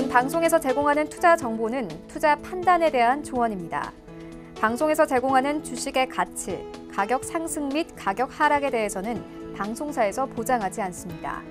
방송에서 제공하는 투자 정보는 투자 판단에 대한 조언입니다. 방송에서 제공하는 주식의 가치, 가격 상승 및 가격 하락에 대해서는 방송사에서 보장하지 않습니다.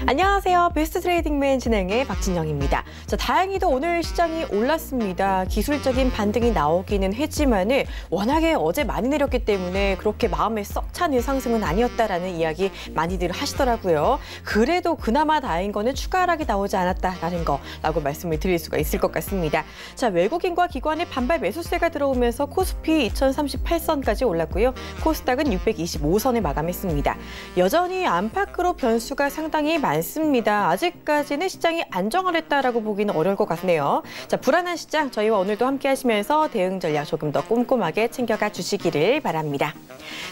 안녕하세요. 베스트 트레이딩맨 진행의 박진영입니다. 자, 다행히도 오늘 시장이 올랐습니다. 기술적인 반등이 나오기는 했지만은 워낙에 어제 많이 내렸기 때문에 그렇게 마음에 썩 차는 상승은 아니었다라는 이야기 많이들 하시더라고요. 그래도 그나마 다행인 거는 추가 하락이 나오지 않았다라는 거라고 말씀을 드릴 수가 있을 것 같습니다. 자, 외국인과 기관의 반발 매수세가 들어오면서 코스피 2038선까지 올랐고요. 코스닥은 625선에 마감했습니다. 여전히 안팎으로 변수가 상당히 많습니다. 아직까지는 시장이 안정을 했다라고 보기는 어려울 것 같네요. 자, 불안한 시장 저희와 오늘도 함께 하시면서 대응 전략 조금 더 꼼꼼하게 챙겨가 주시기를 바랍니다.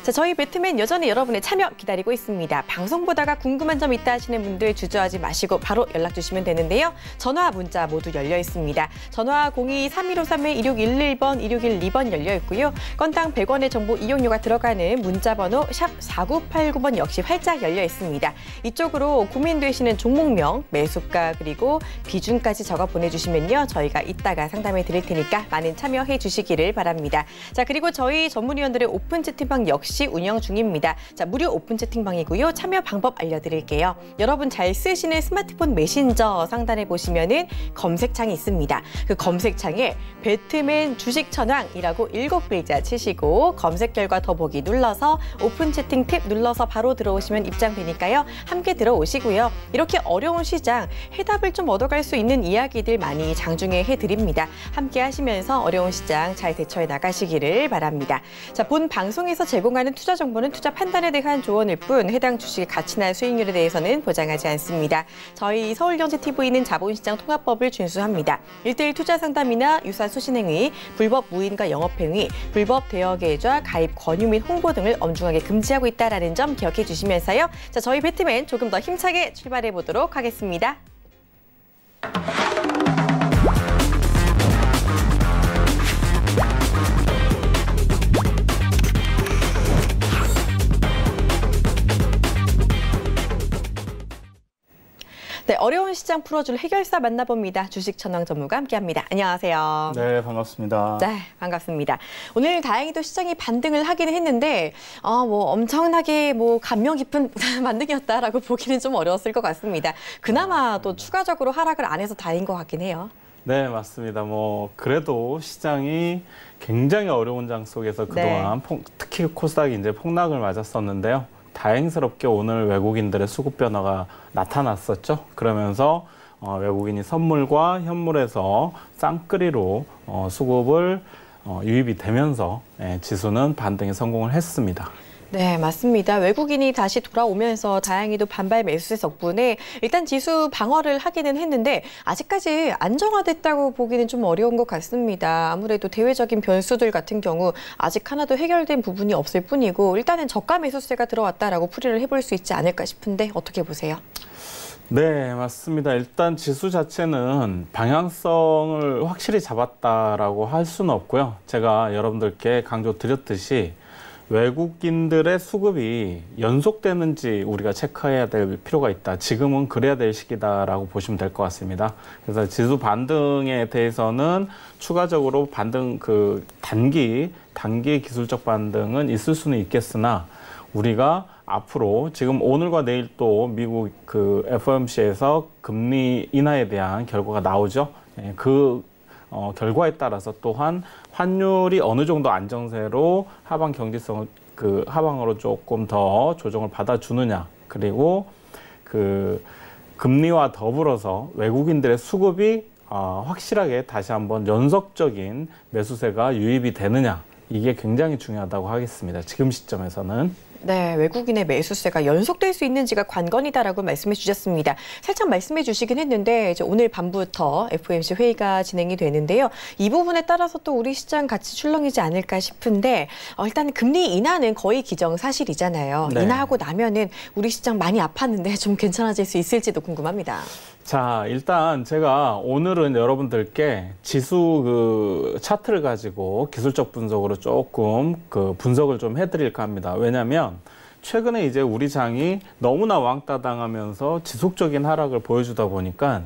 자, 저희 배트맨 여전히 여러분의 참여 기다리고 있습니다. 방송 보다가 궁금한 점 있다 하시는 분들 주저하지 마시고 바로 연락 주시면 되는데요. 전화, 문자 모두 열려 있습니다. 전화 02-3153-2611번, 2612번 열려 있고요. 건당 100원의 정보 이용료가 들어가는 문자 번호 샵 4989번 역시 활짝 열려 있습니다. 이쪽으로 고민되시는 종목명, 매수가 그리고 비중까지 적어 보내주시면요. 저희가 이따가 상담해 드릴 테니까 많은 참여해 주시기를 바랍니다. 자, 그리고 저희 전문위원들의 오픈 채팅방 역시 운영 중입니다. 자, 무료 오픈 채팅방이고요. 참여 방법 알려드릴게요. 여러분 잘 쓰시는 스마트폰 메신저 상단에 보시면은 검색창이 있습니다. 그 검색창에 배트맨 주식천왕이라고 7글자 치시고 검색 결과 더보기 눌러서 오픈 채팅 탭 눌러서 바로 들어오시면 입장되니까요. 함께 들어오시고요. 이렇게 어려운 시장 해답을 좀 얻어갈 수 있는 이야기들 많이 장중에 해드립니다. 함께 하시면서 어려운 시장 잘 대처해 나가시기를 바랍니다. 자, 본 방송에서 제공하는 투자 정보는 투자 판단에 대한 조언일 뿐 해당 주식의 가치나 수익률에 대해서는 보장하지 않습니다. 저희 서울경제TV는 자본시장 통합법을 준수합니다. 1:1 투자 상담이나 유사 수신행위, 불법 무인과 영업행위, 불법 대여계좌 가입 권유 및 홍보 등을 엄중하게 금지하고 있다는 점 기억해 주시면서요. 자, 저희 배트맨 조금 더 힘차게 출발해 보도록 하겠습니다. 네, 어려운 시장 풀어줄 해결사 만나봅니다. 주식천왕 전무가 함께합니다. 안녕하세요. 네, 반갑습니다. 네, 반갑습니다. 오늘 다행히도 시장이 반등을 하기는 했는데 엄청나게 감명 깊은 반등이었다라고 보기는 좀 어려웠을 것 같습니다. 그나마 또 추가적으로 하락을 안 해서 다행인 것 같긴 해요. 네, 맞습니다. 그래도 시장이 굉장히 어려운 장 속에서 그동안 특히 코스닥이 이제 폭락을 맞았었는데요. 다행스럽게 오늘 외국인들의 수급 변화가 나타났었죠. 그러면서 외국인이 선물과 현물에서 쌍끌이로 수급을 유입이 되면서 지수는 반등에 성공을 했습니다. 네, 맞습니다. 외국인이 다시 돌아오면서 다행히도 반발 매수세 덕분에 일단 지수 방어를 하기는 했는데 아직까지 안정화됐다고 보기는 좀 어려운 것 같습니다. 아무래도 대외적인 변수들 같은 경우 아직 하나도 해결된 부분이 없을 뿐이고 일단은 저가 매수세가 들어왔다라고 풀이를 해볼 수 있지 않을까 싶은데 어떻게 보세요? 네, 맞습니다. 일단 지수 자체는 방향성을 확실히 잡았다라고 할 수는 없고요. 제가 여러분들께 강조드렸듯이 외국인들의 수급이 연속되는지 우리가 체크해야 될 필요가 있다. 지금은 그래야 될 시기다라고 보시면 될 것 같습니다. 그래서 지수 반등에 대해서는 추가적으로 반등 단기 기술적 반등은 있을 수는 있겠으나 우리가 앞으로 지금 오늘과 내일 또 미국 FOMC에서 금리 인하에 대한 결과가 나오죠. 결과에 따라서 또한 환율이 어느 정도 안정세로 하방 경직성을 하방으로 조금 더 조정을 받아주느냐, 그리고 금리와 더불어서 외국인들의 수급이 확실하게 다시 한번 연속적인 매수세가 유입이 되느냐, 이게 굉장히 중요하다고 하겠습니다. 지금 시점에서는. 네, 외국인의 매수세가 연속될 수 있는지가 관건이다라고 말씀해 주셨습니다. 살짝 말씀해 주시긴 했는데 이제 오늘 밤부터 FOMC 회의가 진행이 되는데요. 이 부분에 따라서 또 우리 시장 같이 출렁이지 않을까 싶은데 일단 금리 인하는 거의 기정사실이잖아요. 네. 인하하고 나면은 우리 시장 많이 아팠는데 좀 괜찮아질 수 있을지도 궁금합니다. 자, 일단 제가 오늘은 여러분들께 지수 차트를 가지고 기술적 분석으로 조금 분석을 좀 해드릴까 합니다. 왜냐하면 최근에 이제 우리 장이 너무나 왕따 당하면서 지속적인 하락을 보여주다 보니까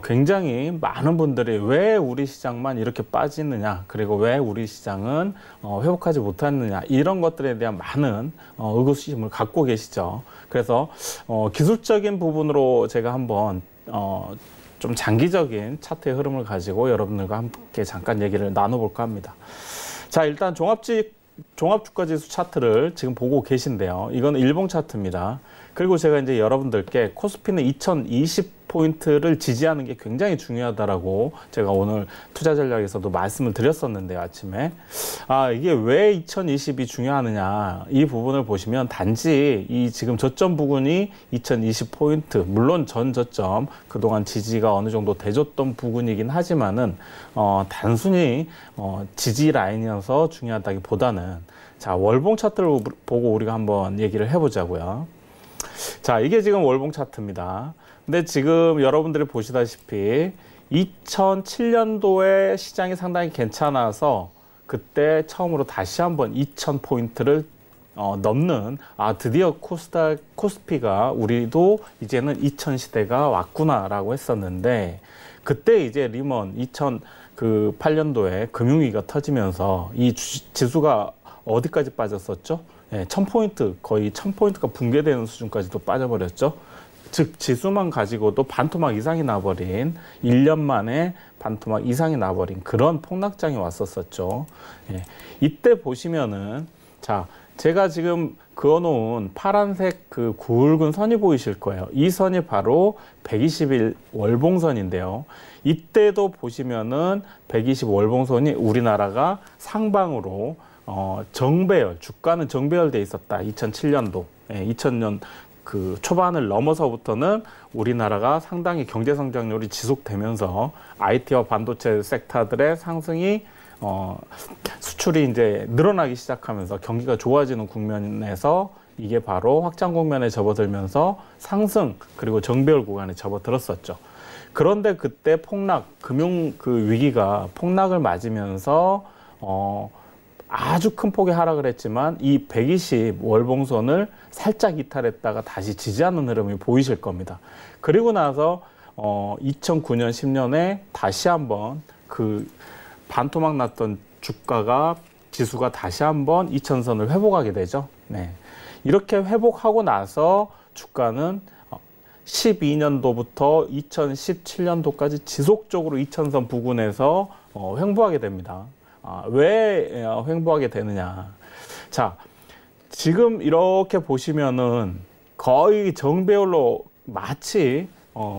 굉장히 많은 분들이 왜 우리 시장만 이렇게 빠지느냐, 그리고 왜 우리 시장은 회복하지 못했느냐, 이런 것들에 대한 많은 의구심을 갖고 계시죠. 그래서 기술적인 부분으로 제가 한번 좀 장기적인 차트의 흐름을 가지고 여러분들과 함께 잠깐 얘기를 나눠볼까 합니다. 자, 일단 종합주가지수 차트를 지금 보고 계신데요. 이건 일봉 차트입니다. 그리고 제가 이제 여러분들께 코스피는 2020포인트를 지지하는 게 굉장히 중요하다라고 제가 오늘 투자 전략에서도 말씀을 드렸었는데요, 아침에. 이게 왜 2020이 중요하느냐, 이 부분을 보시면 단지 이 지금 저점 부근이 2020포인트, 물론 전 저점 그동안 지지가 어느 정도 돼줬던 부분이긴 하지만은 단순히 지지 라인이어서 중요하다기보다는, 자, 월봉 차트를 보고 우리가 한번 얘기를 해보자고요. 자, 이게 지금 월봉 차트입니다. 근데 지금 여러분들이 보시다시피 2007년도에 시장이 상당히 괜찮아서 그때 처음으로 다시 한번 2000포인트를 넘는, 드디어 코스피가 우리도 이제는 2000시대가 왔구나라고 했었는데, 그때 이제 리먼 2008년도에 금융위기가 터지면서 이 지수가 어디까지 빠졌었죠? 1000포인트, 거의 1000포인트가 붕괴되는 수준까지도 빠져버렸죠. 즉, 지수만 가지고도 반토막 이상이 나버린, 1년 만에 반토막 이상이 나버린 그런 폭락장이 왔었었죠. 이때 보시면은, 자, 제가 지금 그어놓은 파란색 그 굵은 선이 보이실 거예요. 이 선이 바로 120일 월봉선인데요. 이때도 보시면은 120 월봉선이 우리나라가 상방으로 정배열, 주가는 정배열돼 있었다. 2007년도, 2000년 그 초반을 넘어서부터는 우리나라가 상당히 경제 성장률이 지속되면서 IT와 반도체 섹터들의 상승이 수출이 이제 늘어나기 시작하면서 경기가 좋아지는 국면에서 이게 바로 확장 국면에 접어들면서 상승, 그리고 정배열 구간에 접어들었었죠. 그런데 그때 금융 그 위기가 폭락을 맞으면서 아주 큰 폭의 하락을 했지만 이 120 월봉선을 살짝 이탈했다가 다시 지지하는 흐름이 보이실 겁니다. 그리고 나서 2009년, 10년에 다시 한번 그 반토막 났던 지수가 다시 한번 2000선을 회복하게 되죠. 네. 이렇게 회복하고 나서 주가는 12년도부터 2017년도까지 지속적으로 2000선 부근에서 횡보하게 됩니다. 왜 횡보하게 되느냐. 자, 지금 이렇게 보시면은 거의 정배열로 마치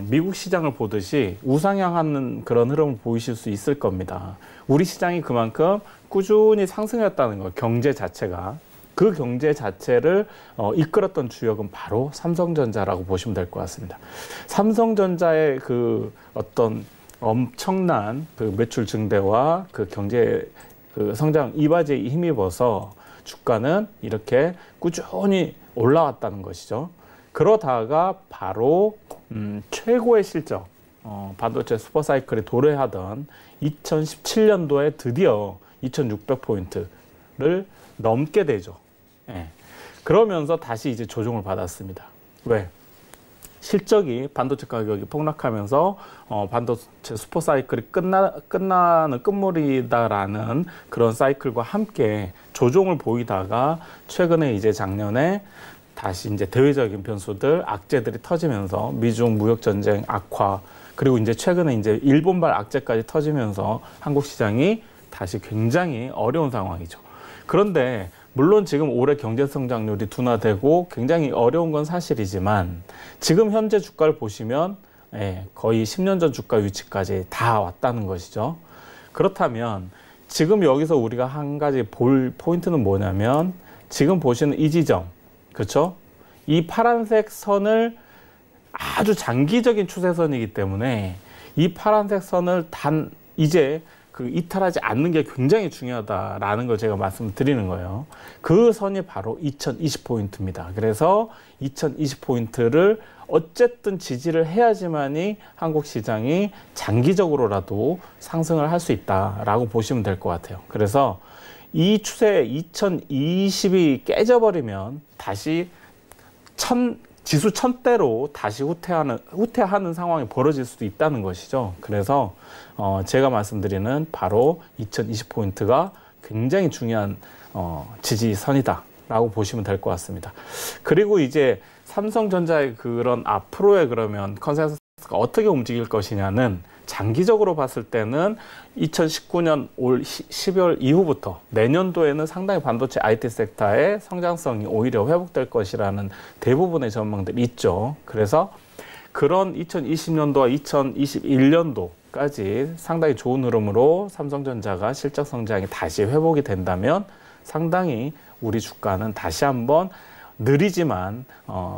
미국 시장을 보듯이 우상향하는 그런 흐름을 보이실 수 있을 겁니다. 우리 시장이 그만큼 꾸준히 상승했다는 거예요. 경제 자체가. 그 경제 자체를 이끌었던 주역은 바로 삼성전자라고 보시면 될 것 같습니다. 삼성전자의 그 어떤 엄청난 그 매출 증대와 그 경제 그 성장 이바지에 힘입어서 주가는 이렇게 꾸준히 올라왔다는 것이죠. 그러다가 바로 최고의 실적, 반도체 슈퍼사이클이 도래하던 2017년도에 드디어 2600포인트를 넘게 되죠. 그러면서 다시 이제 조정을 받았습니다. 왜? 실적이, 반도체 가격이 폭락하면서 반도체 슈퍼사이클이 끝나는 끝물이다라는 그런 사이클과 함께 조정을 보이다가 최근에 이제 작년에 다시 이제 대외적인 변수들, 악재들이 터지면서 미중 무역 전쟁 악화, 그리고 이제 최근에 이제 일본발 악재까지 터지면서 한국 시장이 다시 굉장히 어려운 상황이죠. 그런데 물론 지금 올해 경제 성장률이 둔화되고 굉장히 어려운 건 사실이지만 지금 현재 주가를 보시면 거의 10년 전 주가 위치까지 다 왔다는 것이죠. 그렇다면 지금 여기서 우리가 한 가지 볼 포인트는 뭐냐면 지금 보시는 이 지점, 그렇죠? 이 파란색 선을 아주 장기적인 추세선이기 때문에 이 파란색 선을 이제 이탈하지 않는 게 굉장히 중요하다라는 걸 제가 말씀드리는 거예요. 그 선이 바로 2020포인트입니다. 그래서 2020포인트를 어쨌든 지지를 해야지만이 한국 시장이 장기적으로라도 상승을 할 수 있다라고 보시면 될 것 같아요. 그래서 이 추세 2020이 깨져버리면 다시 지수 1000대로 다시 후퇴하는 상황이 벌어질 수도 있다는 것이죠. 그래서 제가 말씀드리는 바로 2020포인트가 굉장히 중요한 지지선이다라고 보시면 될 것 같습니다. 그리고 이제 삼성전자의 그런 앞으로의 그러면 컨센서스가 어떻게 움직일 것이냐는 장기적으로 봤을 때는 2019년 올 12월 이후부터 내년도에는 상당히 반도체 IT 섹터의 성장성이 오히려 회복될 것이라는 대부분의 전망들이 있죠. 그래서 그런 2020년도와 2021년도까지 상당히 좋은 흐름으로 삼성전자가 실적 성장이 다시 회복이 된다면 상당히 우리 주가는 다시 한번 느리지만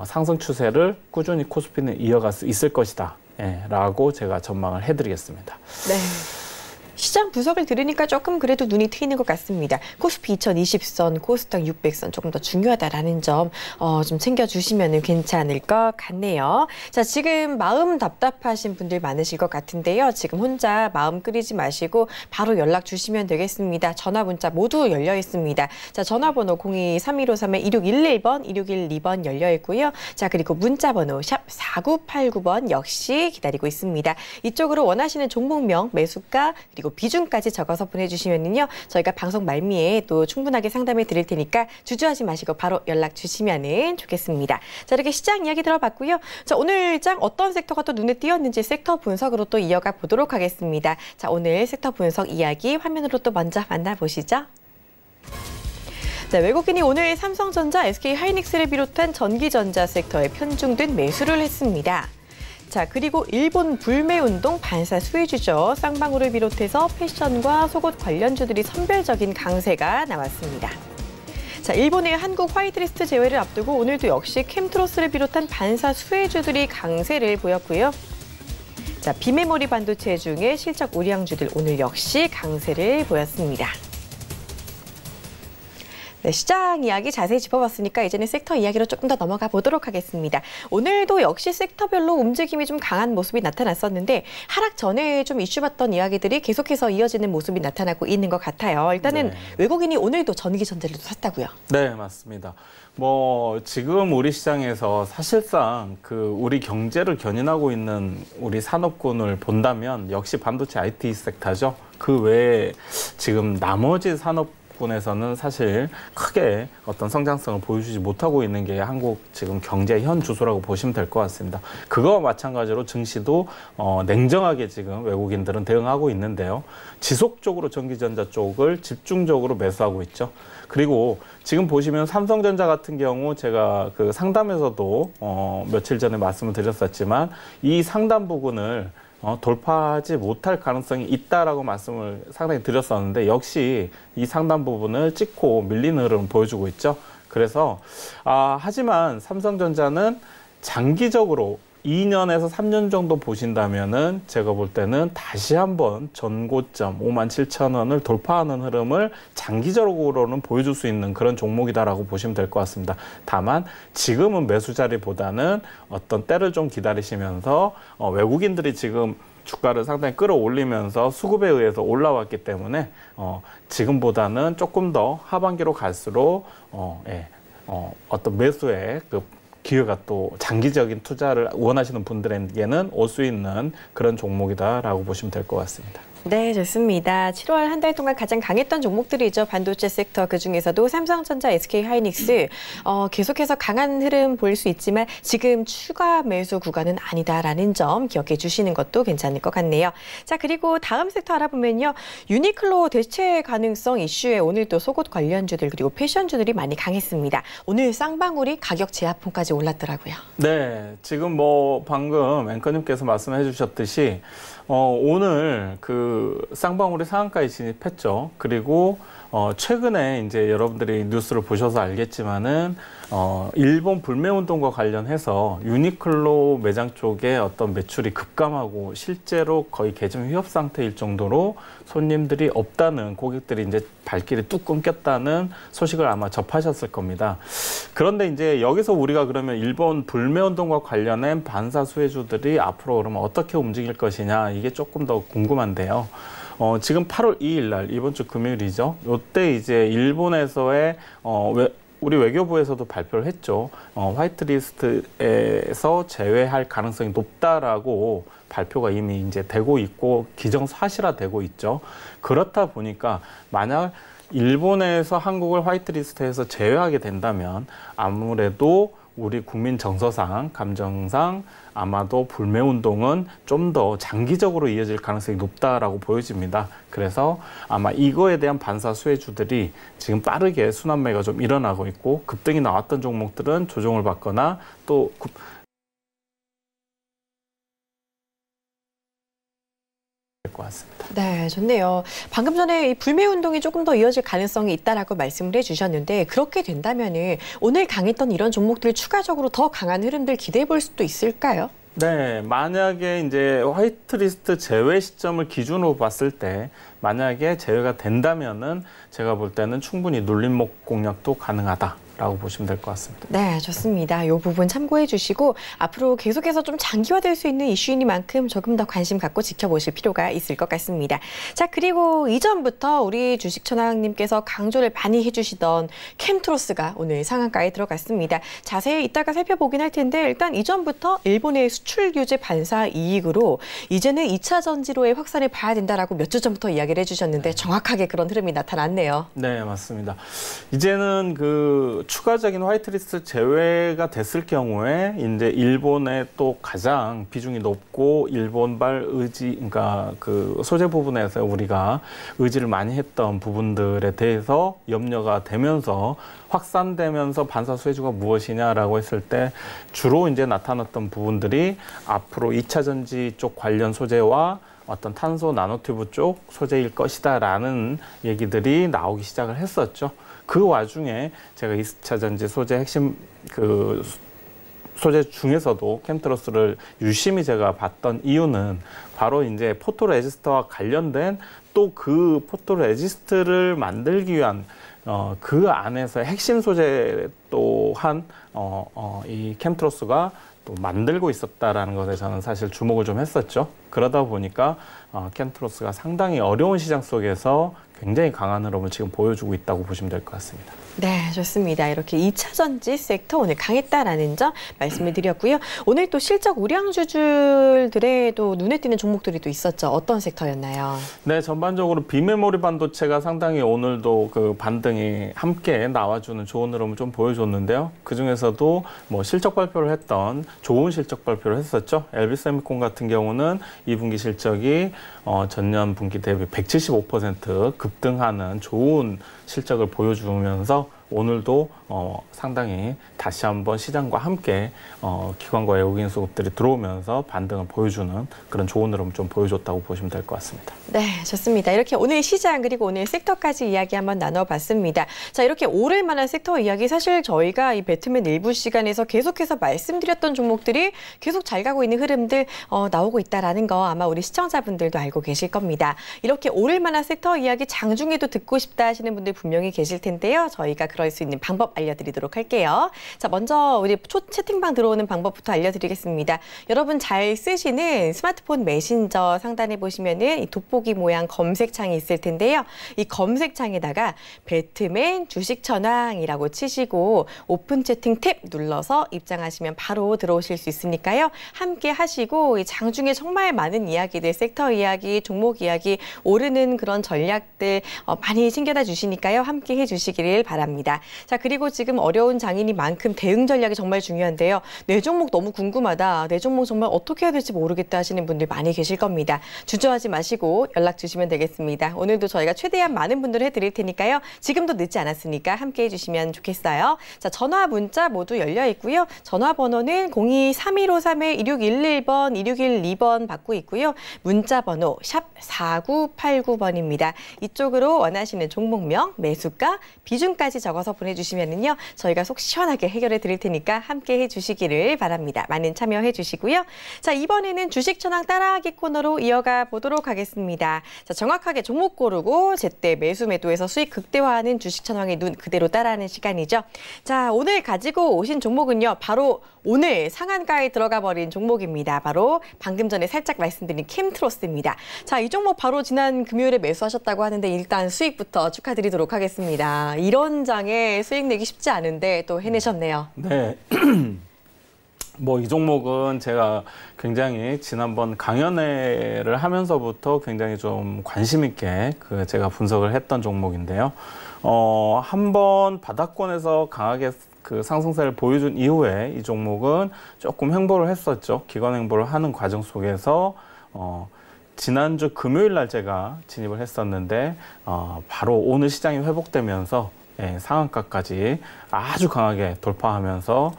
상승 추세를 꾸준히 코스피는 이어갈 수 있을 것이다. 라고 제가 전망을 해드리겠습니다. 네. 시장 분석을 들으니까 조금 그래도 눈이 트이는 것 같습니다. 코스피 2020선, 코스닥 600선 조금 더 중요하다라는 점 좀 챙겨주시면 괜찮을 것 같네요. 자, 지금 마음 답답하신 분들 많으실 것 같은데요. 지금 혼자 마음 끓이지 마시고 바로 연락 주시면 되겠습니다. 전화, 문자 모두 열려 있습니다. 자, 전화번호 02-3153-2611번, 2612번 열려 있고요. 자, 그리고 문자번호 샵 4989번 역시 기다리고 있습니다. 이쪽으로 원하시는 종목명, 매수가, 그리고 비중까지 적어서 보내주시면요. 저희가 방송 말미에 또 충분하게 상담해 드릴 테니까 주저하지 마시고 바로 연락 주시면 좋겠습니다. 자, 이렇게 시장 이야기 들어봤고요. 자, 오늘 장 어떤 섹터가 또 눈에 띄었는지 섹터 분석으로 또 이어가 보도록 하겠습니다. 자, 오늘 섹터 분석 이야기 화면으로 또 먼저 만나보시죠. 자, 외국인이 오늘 삼성전자, SK하이닉스를 비롯한 전기전자 섹터에 편중된 매수를 했습니다. 자, 그리고 일본 불매운동 반사 수혜주죠. 쌍방울을 비롯해서 패션과 속옷 관련주들이 선별적인 강세가 나왔습니다. 자, 일본의 한국 화이트리스트 제외를 앞두고 오늘도 역시 캠트로스를 비롯한 반사 수혜주들이 강세를 보였고요. 자, 비메모리 반도체 중에 실적 우량주들 오늘 역시 강세를 보였습니다. 네, 시장 이야기 자세히 짚어봤으니까 이제는 섹터 이야기로 조금 더 넘어가 보도록 하겠습니다. 오늘도 역시 섹터별로 움직임이 좀 강한 모습이 나타났었는데 하락 전에 좀 이슈받던 이야기들이 계속해서 이어지는 모습이 나타나고 있는 것 같아요. 일단은 외국인이 오늘도 전기전자를 샀다고요? 네, 맞습니다. 지금 우리 시장에서 사실상 우리 경제를 견인하고 있는 우리 산업군을 본다면 역시 반도체 IT 섹터죠. 그 외에 지금 나머지 산업군에서는 사실 크게 어떤 성장성을 보여주지 못하고 있는 게 한국 지금 경제의 현 주소라고 보시면 될 것 같습니다. 그거와 마찬가지로 증시도 냉정하게 지금 외국인들은 대응하고 있는데요. 지속적으로 전기전자 쪽을 집중적으로 매수하고 있죠. 그리고 지금 보시면 삼성전자 같은 경우 제가 상담에서도 며칠 전에 말씀을 드렸었지만 이 상단 부근을 돌파하지 못할 가능성이 있다라고 말씀을 상당히 드렸었는데 역시 이 상단 부분을 찍고 밀리는 흐름을 보여주고 있죠. 그래서 하지만 삼성전자는 장기적으로 2년에서 3년 정도 보신다면은 제가 볼 때는 다시 한번 전고점 57,000원을 돌파하는 흐름을 장기적으로는 보여줄 수 있는 그런 종목이다라고 보시면 될 것 같습니다. 다만 지금은 매수 자리보다는 어떤 때를 좀 기다리시면서 외국인들이 지금 주가를 상당히 끌어올리면서 수급에 의해서 올라왔기 때문에 지금보다는 조금 더 하반기로 갈수록 어떤 매수의 기회가 또 장기적인 투자를 원하시는 분들에게는 올 수 있는 그런 종목이다라고 보시면 될 것 같습니다. 네, 좋습니다. 7월 한 달 동안 가장 강했던 종목들이죠. 반도체 섹터 그중에서도 삼성전자, SK하이닉스 계속해서 강한 흐름 보일 수 있지만 지금 추가 매수 구간은 아니다라는 점 기억해 주시는 것도 괜찮을 것 같네요. 자, 그리고 다음 섹터 알아보면요. 유니클로 대체 가능성 이슈에 오늘 또 속옷 관련주들 그리고 패션주들이 많이 강했습니다. 오늘 쌍방울이 가격 제압pun까지 올랐더라고요. 네, 지금 방금 앵커님께서 말씀해 주셨듯이 오늘 쌍방울이 상한가에 진입했죠. 그리고 최근에 이제 여러분들이 뉴스를 보셔서 알겠지만은 일본 불매운동과 관련해서 유니클로 매장 쪽에 어떤 매출이 급감하고 실제로 거의 개점 위협 상태일 정도로 손님들이 없다는 고객들이 이제 발길이 뚝 끊겼다는 소식을 아마 접하셨을 겁니다. 그런데 이제 여기서 우리가 그러면 일본 불매운동과 관련된 반사 수혜주들이 앞으로 그러면 어떻게 움직일 것이냐 이게 조금 더 궁금한데요. 지금 8월 2일 날 이번 주 금요일이죠. 이때 이제 일본에서의 우리 외교부에서도 발표를 했죠. 화이트리스트에서 제외할 가능성이 높다라고 발표가 이미 이제 되고 있고 기정사실화되고 있죠. 그렇다 보니까 만약 일본에서 한국을 화이트리스트에서 제외하게 된다면 아무래도 우리 국민 정서상, 감정상 아마도 불매운동은 좀 더 장기적으로 이어질 가능성이 높다라고 보여집니다. 그래서 아마 이거에 대한 반사 수혜주들이 지금 빠르게 순환매가 좀 일어나고 있고 급등이 나왔던 종목들은 조정을 받거나 또 될 것 같습니다. 네, 좋네요. 방금 전에 이 불매운동이 조금 더 이어질 가능성이 있다라고 말씀을 해주셨는데 그렇게 된다면은 오늘 강했던 이런 종목들 추가적으로 더 강한 흐름들 기대해 볼 수도 있을까요? 네, 만약에 이제 화이트리스트 제외 시점을 기준으로 봤을 때 만약에 제외가 된다면은 제가 볼 때는 충분히 눌림목 공략도 가능하다라고 보시면 될 것 같습니다. 네, 좋습니다. 이 부분 참고해 주시고 앞으로 계속해서 좀 장기화될 수 있는 이슈이니만큼 조금 더 관심 갖고 지켜보실 필요가 있을 것 같습니다. 자, 그리고 이전부터 우리 주식천왕님께서 강조를 많이 해주시던 캠트로스가 오늘 상한가에 들어갔습니다. 자세히 이따가 살펴보긴 할 텐데 일단 이전부터 일본의 수출 규제 반사 이익으로 이제는 2차 전지로의 확산을 봐야 된다라고 몇 주 전부터 이야기를 해주셨는데 정확하게 그런 흐름이 나타났네요. 네, 맞습니다. 이제는 그 추가적인 화이트리스트 제외가 됐을 경우에 이제 일본의 또 가장 비중이 높고 일본발 의지, 그러니까 그 소재 부분에서 우리가 의지를 많이 했던 부분들에 대해서 염려가 되면서 확산되면서 반사 수혜주가 무엇이냐라고 했을 때 주로 이제 나타났던 부분들이 앞으로 2차 전지 쪽 관련 소재와 어떤 탄소 나노튜브 쪽 소재일 것이다라는 얘기들이 나오기 시작을 했었죠. 그 와중에 제가 2차 전지 소재 핵심 그 소재 중에서도 캠트로스를 유심히 제가 봤던 이유는 바로 이제 포토레지스트와 관련된 또 그 포토레지스트를 만들기 위한 그 안에서 핵심 소재 또한 이 캠트로스가 또 만들고 있었다라는 것에 저는 사실 주목을 좀 했었죠. 그러다 보니까 캠트로스가 상당히 어려운 시장 속에서 굉장히 강한 흐름을 지금 보여주고 있다고 보시면 될 것 같습니다. 네, 좋습니다. 이렇게 2차 전지 섹터 오늘 강했다라는 점 말씀을 드렸고요. 오늘 또 실적 우량주들의 또 눈에 띄는 종목들이 또 있었죠. 어떤 섹터였나요? 네, 전반적으로 비메모리 반도체가 상당히 오늘도 그 반등이 함께 나와주는 좋은 흐름을 좀 보여줬는데요. 그 중에서도 뭐 실적 발표를 했던 좋은 실적 발표를 했었죠. LB세미콘 같은 경우는 2분기 실적이 전년 분기 대비 175% 급등하는 좋은 실적을 보여주면서 오늘도 상당히 다시 한번 시장과 함께 기관과 외국인 수급들이 들어오면서 반등을 보여주는 그런 좋은 흐름을 좀 보여줬다고 보시면 될 것 같습니다. 네, 좋습니다. 이렇게 오늘 시장 그리고 오늘 섹터까지 이야기 한번 나눠봤습니다. 자, 이렇게 오를 만한 섹터 이야기 사실 저희가 이 배트맨 일부 시간에서 계속해서 말씀드렸던 종목들이 계속 잘 가고 있는 흐름들 나오고 있다라는 거 아마 우리 시청자분들도 알고 계실 겁니다. 이렇게 오를 만한 섹터 이야기 장중에도 듣고 싶다 하시는 분들 분명히 계실 텐데요. 저희가 그럴 수 있는 방법 알려드리도록 할게요. 자, 먼저 우리 채팅방 들어오는 방법부터 알려드리겠습니다. 여러분 잘 쓰시는 스마트폰 메신저 상단에 보시면은 이 돋보기 모양 검색창이 있을 텐데요. 이 검색창에다가 배트맨 주식천왕이라고 치시고 오픈 채팅 탭 눌러서 입장하시면 바로 들어오실 수 있으니까요. 함께 하시고 이 장중에 정말 많은 이야기들, 섹터 이야기, 종목 이야기, 오르는 그런 전략들 많이 챙겨다 주시니까요. 함께 해주시기를 바랍니다. 자, 그리고 지금 어려운 장이니만큼 대응 전략이 정말 중요한데요. 내 종목 너무 궁금하다. 내 종목 정말 어떻게 해야 될지 모르겠다 하시는 분들 많이 계실 겁니다. 주저하지 마시고 연락 주시면 되겠습니다. 오늘도 저희가 최대한 많은 분들 해드릴 테니까요. 지금도 늦지 않았으니까 함께 해주시면 좋겠어요. 자, 전화, 문자 모두 열려 있고요. 전화번호는 02-3153-1611번, 2612번 받고 있고요. 문자 번호 샵 4989번입니다. 이쪽으로 원하시는 종목명, 매수가, 비중까지 적어서 보내주시면요. 저희가 속 시원하게 해결해 드릴 테니까 함께 해주시기를 바랍니다. 많은 참여해 주시고요. 자, 이번에는 주식천왕 따라하기 코너로 이어가 보도록 하겠습니다. 자, 정확하게 종목 고르고 제때 매수 매도해서 수익 극대화하는 주식천왕의 눈 그대로 따라하는 시간이죠. 자, 오늘 가지고 오신 종목은요. 바로 오늘 상한가에 들어가 버린 종목입니다. 바로 방금 전에 살짝 말씀드린 캠트로스입니다. 자, 이 종목 바로 지난 금요일에 매수하셨다고 하는데 일단 수익부터 축하드리도록 하겠습니다. 이런 장 시장에 수익 내기 쉽지 않은데 또 해내셨네요. 네. 뭐 이 종목은 제가 굉장히 지난번 강연회를 하면서부터 굉장히 좀 관심 있게 제가 분석을 했던 종목인데요. 한번 바닥권에서 강하게 상승세를 보여준 이후에 이 종목은 조금 횡보를 했었죠. 기관 횡보를 하는 과정 속에서 지난주 금요일 날 제가 진입을 했었는데 바로 오늘 시장이 회복되면서 상한가까지 아주 강하게 돌파하면서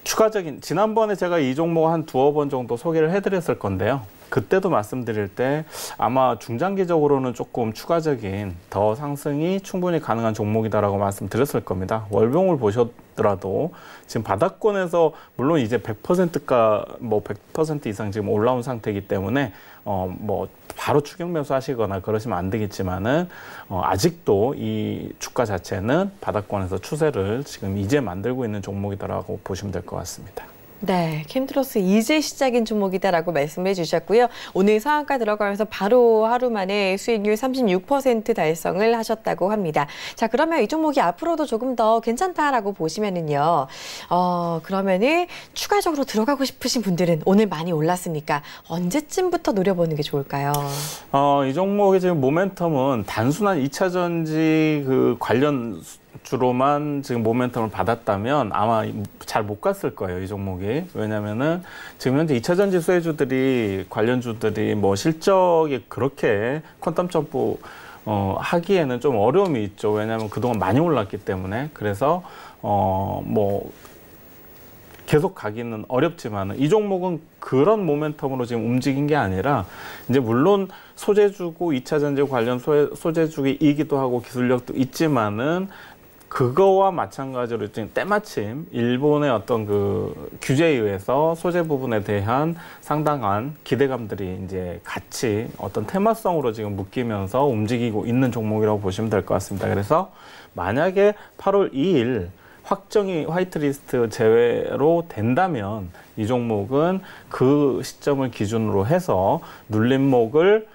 추가적인 지난번에 제가 이 종목 한 두어 번 정도 소개를 해드렸을 건데요. 그때도 말씀드릴 때 아마 중장기적으로는 조금 추가적인 더 상승이 충분히 가능한 종목이다라고 말씀드렸을 겁니다. 월봉을 보셨더라도 지금 바닥권에서 물론 이제 100%가 100% 이상 지금 올라온 상태이기 때문에 바로 추격 매수하시거나 그러시면 안 되겠지만은 아직도 이 주가 자체는 바닥권에서 추세를 지금 이제 만들고 있는 종목이다라고 보시면 될 것 같습니다. 네, 캠트로스 이제 시작인 종목이다라고 말씀해 주셨고요. 오늘 상한가 들어가면서 바로 하루 만에 수익률 36% 달성을 하셨다고 합니다. 자, 그러면 이 종목이 앞으로도 조금 더 괜찮다라고 보시면은요. 그러면은 추가적으로 들어가고 싶으신 분들은 오늘 많이 올랐으니까 언제쯤부터 노려보는 게 좋을까요? 이 종목의 지금 모멘텀은 단순한 2차 전지 관련 주로만 지금 모멘텀을 받았다면 아마 잘 못 갔을 거예요, 이 종목이. 왜냐면은 지금 현재 2차 전지 수혜주들이, 관련주들이 실적이 그렇게 퀀텀 점프 하기에는 좀 어려움이 있죠. 왜냐하면 그동안 많이 올랐기 때문에. 그래서 계속 가기는 어렵지만은 이 종목은 그런 모멘텀으로 지금 움직인 게 아니라 이제 물론 소재주고 2차 전지 관련 소재주이기도 하고 기술력도 있지만은 그거와 마찬가지로 때마침 일본의 어떤 규제에 의해서 소재 부분에 대한 상당한 기대감들이 이제 같이 어떤 테마성으로 지금 묶이면서 움직이고 있는 종목이라고 보시면 될 것 같습니다. 그래서 만약에 8월 2일 확정이 화이트리스트 제외로 된다면 이 종목은 그 시점을 기준으로 해서 눌림목을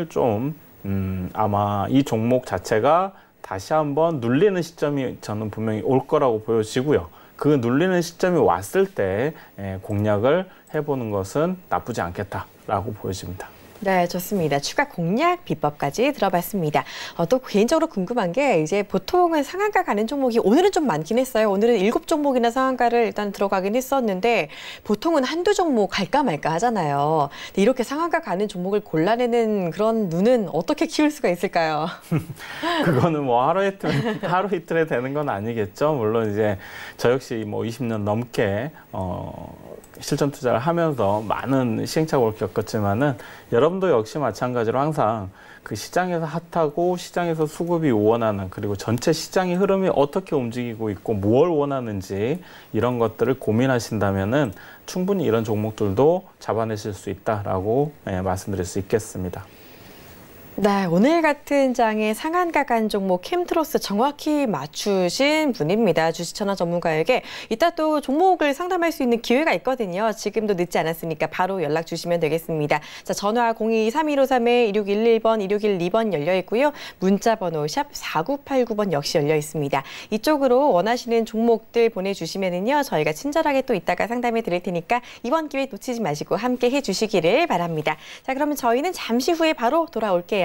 좀 아마 이 종목 자체가 다시 한번 눌리는 시점이 저는 분명히 올 거라고 보여지고요. 그 눌리는 시점이 왔을 때 공략을 해보는 것은 나쁘지 않겠다라고 보여집니다. 네, 좋습니다. 추가 공략 비법까지 들어봤습니다. 또 개인적으로 궁금한 게 이제 보통은 상한가 가는 종목이 오늘은 좀 많긴 했어요. 오늘은 7종목이나 상한가를 일단 들어가긴 했었는데 보통은 한두 종목 갈까 말까 하잖아요. 근데 이렇게 상한가 가는 종목을 골라내는 그런 눈은 어떻게 키울 수가 있을까요? 그거는 하루 이틀에 되는 건 아니겠죠. 물론 이제 저 역시 20년 넘게 실전 투자를 하면서 많은 시행착오를 겪었지만은 여러분도 역시 마찬가지로 항상 그 시장에서 핫하고 시장에서 수급이 원하는 그리고 전체 시장의 흐름이 어떻게 움직이고 있고 뭘 원하는지 이런 것들을 고민하신다면은 충분히 이런 종목들도 잡아내실 수 있다라고 말씀드릴 수 있겠습니다. 네, 오늘 같은 장에 상한가 간 종목 캠트로스 정확히 맞추신 분입니다. 주식천하 전문가에게 이따 또 종목을 상담할 수 있는 기회가 있거든요. 지금도 늦지 않았으니까 바로 연락 주시면 되겠습니다. 자, 전화 02-3153-2611번, 2612번 열려 있고요. 문자 번호 샵 4989번 역시 열려 있습니다. 이쪽으로 원하시는 종목들 보내주시면은요. 저희가 친절하게 또 이따가 상담해 드릴 테니까 이번 기회 놓치지 마시고 함께 해주시기를 바랍니다. 자, 그러면 저희는 잠시 후에 바로 돌아올게요.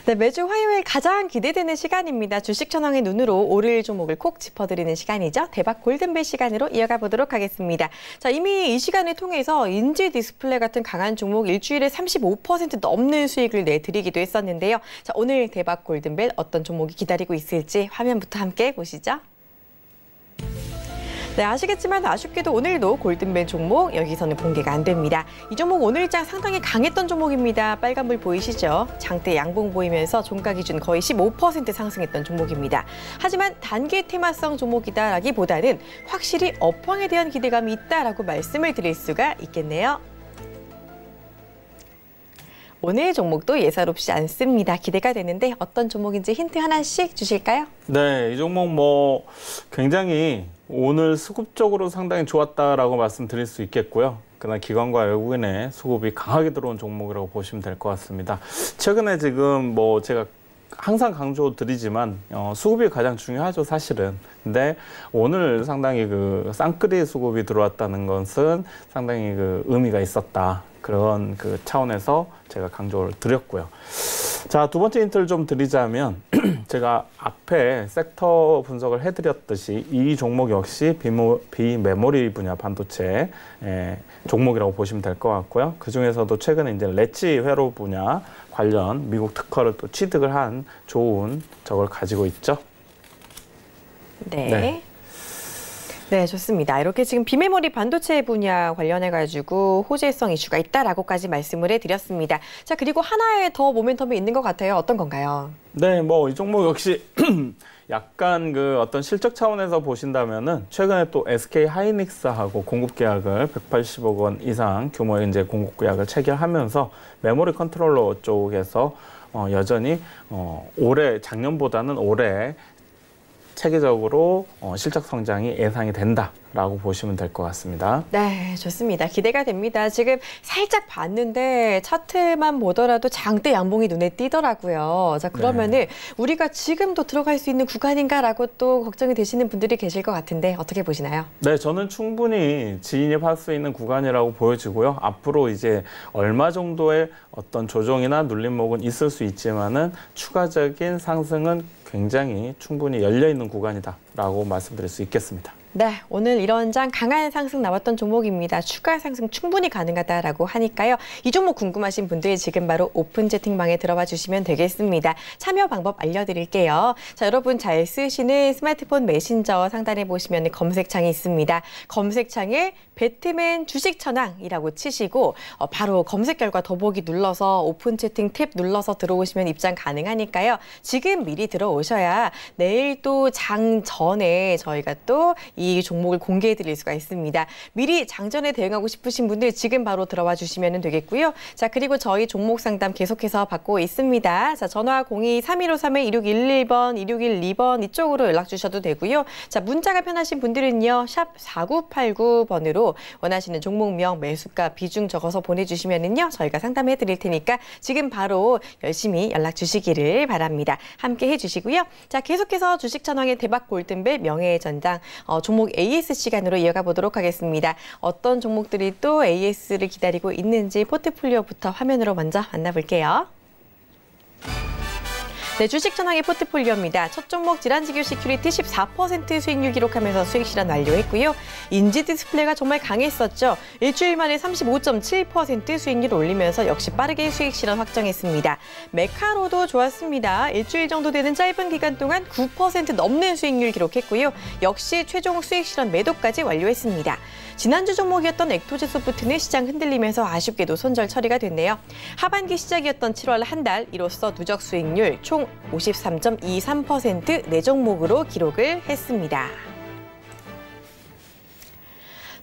네, 매주 화요일 가장 기대되는 시간입니다. 주식천왕의 눈으로 오를 종목을 콕 짚어드리는 시간이죠. 대박 골든벨 시간으로 이어가 보도록 하겠습니다. 자, 이미 이 시간을 통해서 인지 디스플레이 같은 강한 종목 일주일에 35% 넘는 수익을 내드리기도 했었는데요. 자, 오늘 대박 골든벨 어떤 종목이 기다리고 있을지 화면부터 함께 보시죠. 네, 아시겠지만 아쉽게도 오늘도 골든벨 종목 여기서는 공개가 안 됩니다. 이 종목 오늘장 상당히 강했던 종목입니다. 빨간불 보이시죠? 장대 양봉 보이면서 종가 기준 거의 15% 상승했던 종목입니다. 하지만 단기 테마성 종목이다라기보다는 확실히 업황에 대한 기대감이 있다라고 말씀을 드릴 수가 있겠네요. 오늘 종목도 예사롭지 않습니다. 기대가 되는데 어떤 종목인지 힌트 하나씩 주실까요? 네, 이 종목 뭐 굉장히 오늘 수급적으로 상당히 좋았다라고 말씀드릴 수 있겠고요. 그러나 기관과 외국인의 수급이 강하게 들어온 종목이라고 보시면 될 것 같습니다. 최근에 지금 뭐 제가 항상 강조드리지만 수급이 가장 중요하죠, 사실은. 근데 오늘 상당히 그 쌍끌이 수급이 들어왔다는 것은 상당히 그 의미가 있었다. 그런 그 차원에서 제가 강조를 드렸고요. 자, 두 번째 힌트를 좀 드리자면 제가 앞에 섹터 분석을 해드렸듯이 이 종목 역시 비메모리 분야 반도체 종목이라고 보시면 될 것 같고요. 그 중에서도 최근에 이제 렛치 회로 분야 관련 미국 특허를 또 취득을 한 좋은 적을 가지고 있죠. 네. 네, 좋습니다. 이렇게 지금 비메모리 반도체 분야 관련해가지고 호재성 이슈가 있다라고까지 말씀을 해드렸습니다. 자, 그리고 하나에 더 모멘텀이 있는 것 같아요. 어떤 건가요? 네, 뭐 이 종목 역시 약간 그 어떤 실적 차원에서 보신다면은 최근에 또 SK 하이닉스하고 공급 계약을 180억 원 이상 규모의 이제 공급 계약을 체결하면서 메모리 컨트롤러 쪽에서 여전히 올해 작년보다는 올해 체계적으로 실적 성장이 예상이 된다라고 보시면 될 것 같습니다. 네, 좋습니다. 기대가 됩니다. 지금 살짝 봤는데 차트만 보더라도 장대 양봉이 눈에 띄더라고요. 자, 그러면은 우리가 지금도 들어갈 수 있는 구간인가라고 또 걱정이 되시는 분들이 계실 것 같은데 어떻게 보시나요? 네, 저는 충분히 진입할 수 있는 구간이라고 보여지고요. 앞으로 이제 얼마 정도의 어떤 조정이나 눌림목은 있을 수 있지만은 추가적인 상승은 굉장히 충분히 열려있는 구간이다라고 말씀드릴 수 있겠습니다. 네, 오늘 이런 장 강한 상승 나왔던 종목입니다. 추가 상승 충분히 가능하다라고 하니까요. 이 종목 궁금하신 분들 지금 바로 오픈 채팅방에 들어와 주시면 되겠습니다. 참여 방법 알려드릴게요. 자, 여러분 잘 쓰시는 스마트폰 메신저 상단에 보시면 검색창이 있습니다. 검색창에 배트맨 주식천왕이라고 치시고 바로 검색 결과 더보기 눌러서 오픈 채팅 탭 눌러서 들어오시면 입장 가능하니까요. 지금 미리 들어오셔야 내일 또 장 전에 저희가 또 이 종목을 공개해 드릴 수가 있습니다. 미리 장전에 대응하고 싶으신 분들 지금 바로 들어와 주시면 되겠고요. 자, 그리고 저희 종목 상담 계속해서 받고 있습니다. 자, 전화 02-3153-2611번, 2612번 이쪽으로 연락 주셔도 되고요. 자, 문자가 편하신 분들은요. 샵 4989번으로 원하시는 종목명, 매수가, 비중 적어서 보내주시면은요. 저희가 상담해 드릴 테니까 지금 바로 열심히 연락 주시기를 바랍니다. 함께 해주시고요. 자, 계속해서 주식천왕의 대박 골든벨 명예의 전당 종목 AS 시간으로 이어가 보도록 하겠습니다. 어떤 종목들이 또 AS를 기다리고 있는지 포트폴리오부터 화면으로 먼저 만나볼게요. 네, 주식천왕의 포트폴리오입니다. 첫 종목 지란지교 시큐리티 14% 수익률 기록하면서 수익 실현 완료했고요. 인지 디스플레이가 정말 강했었죠. 일주일 만에 35.7% 수익률 올리면서 역시 빠르게 수익 실현 확정했습니다. 메카로도 좋았습니다. 일주일 정도 되는 짧은 기간 동안 9% 넘는 수익률 기록했고요. 역시 최종 수익 실현 매도까지 완료했습니다. 지난주 종목이었던 엑토제 소프트는 시장 흔들리면서 아쉽게도 손절 처리가 됐네요. 하반기 시작이었던 7월 한 달 이로써 누적 수익률 총 53.23% 네 종목으로 기록을 했습니다.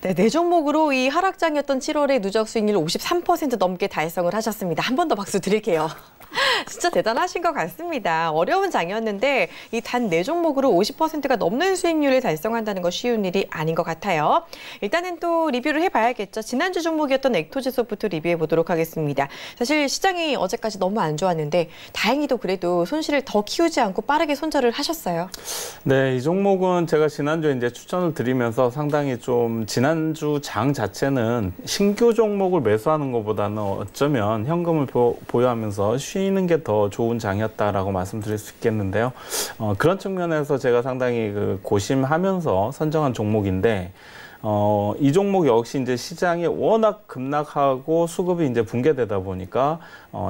네, 네 종목으로 이 하락장이었던 7월의 누적 수익률 53% 넘게 달성을 하셨습니다. 한 번 더 박수 드릴게요. 진짜 대단하신 것 같습니다. 어려운 장이었는데 이 단 4종목으로 50%가 넘는 수익률을 달성한다는 거 쉬운 일이 아닌 것 같아요. 일단은 또 리뷰를 해봐야겠죠. 지난주 종목이었던 엑토제 소프트 리뷰해 보도록 하겠습니다. 사실 시장이 어제까지 너무 안 좋았는데 다행히도 그래도 손실을 더 키우지 않고 빠르게 손절을 하셨어요. 네, 이 종목은 제가 지난주에 이제 추천을 드리면서 상당히 좀 지난주 장 자체는 신규 종목을 매수하는 것보다는 어쩌면 현금을 보유하면서 쉬는 게 더 좋은 장이었다라고 말씀드릴 수 있겠는데요. 그런 측면에서 제가 상당히 고심하면서 선정한 종목인데 이 종목 역시 이제 시장이 워낙 급락하고 수급이 이제 붕괴되다 보니까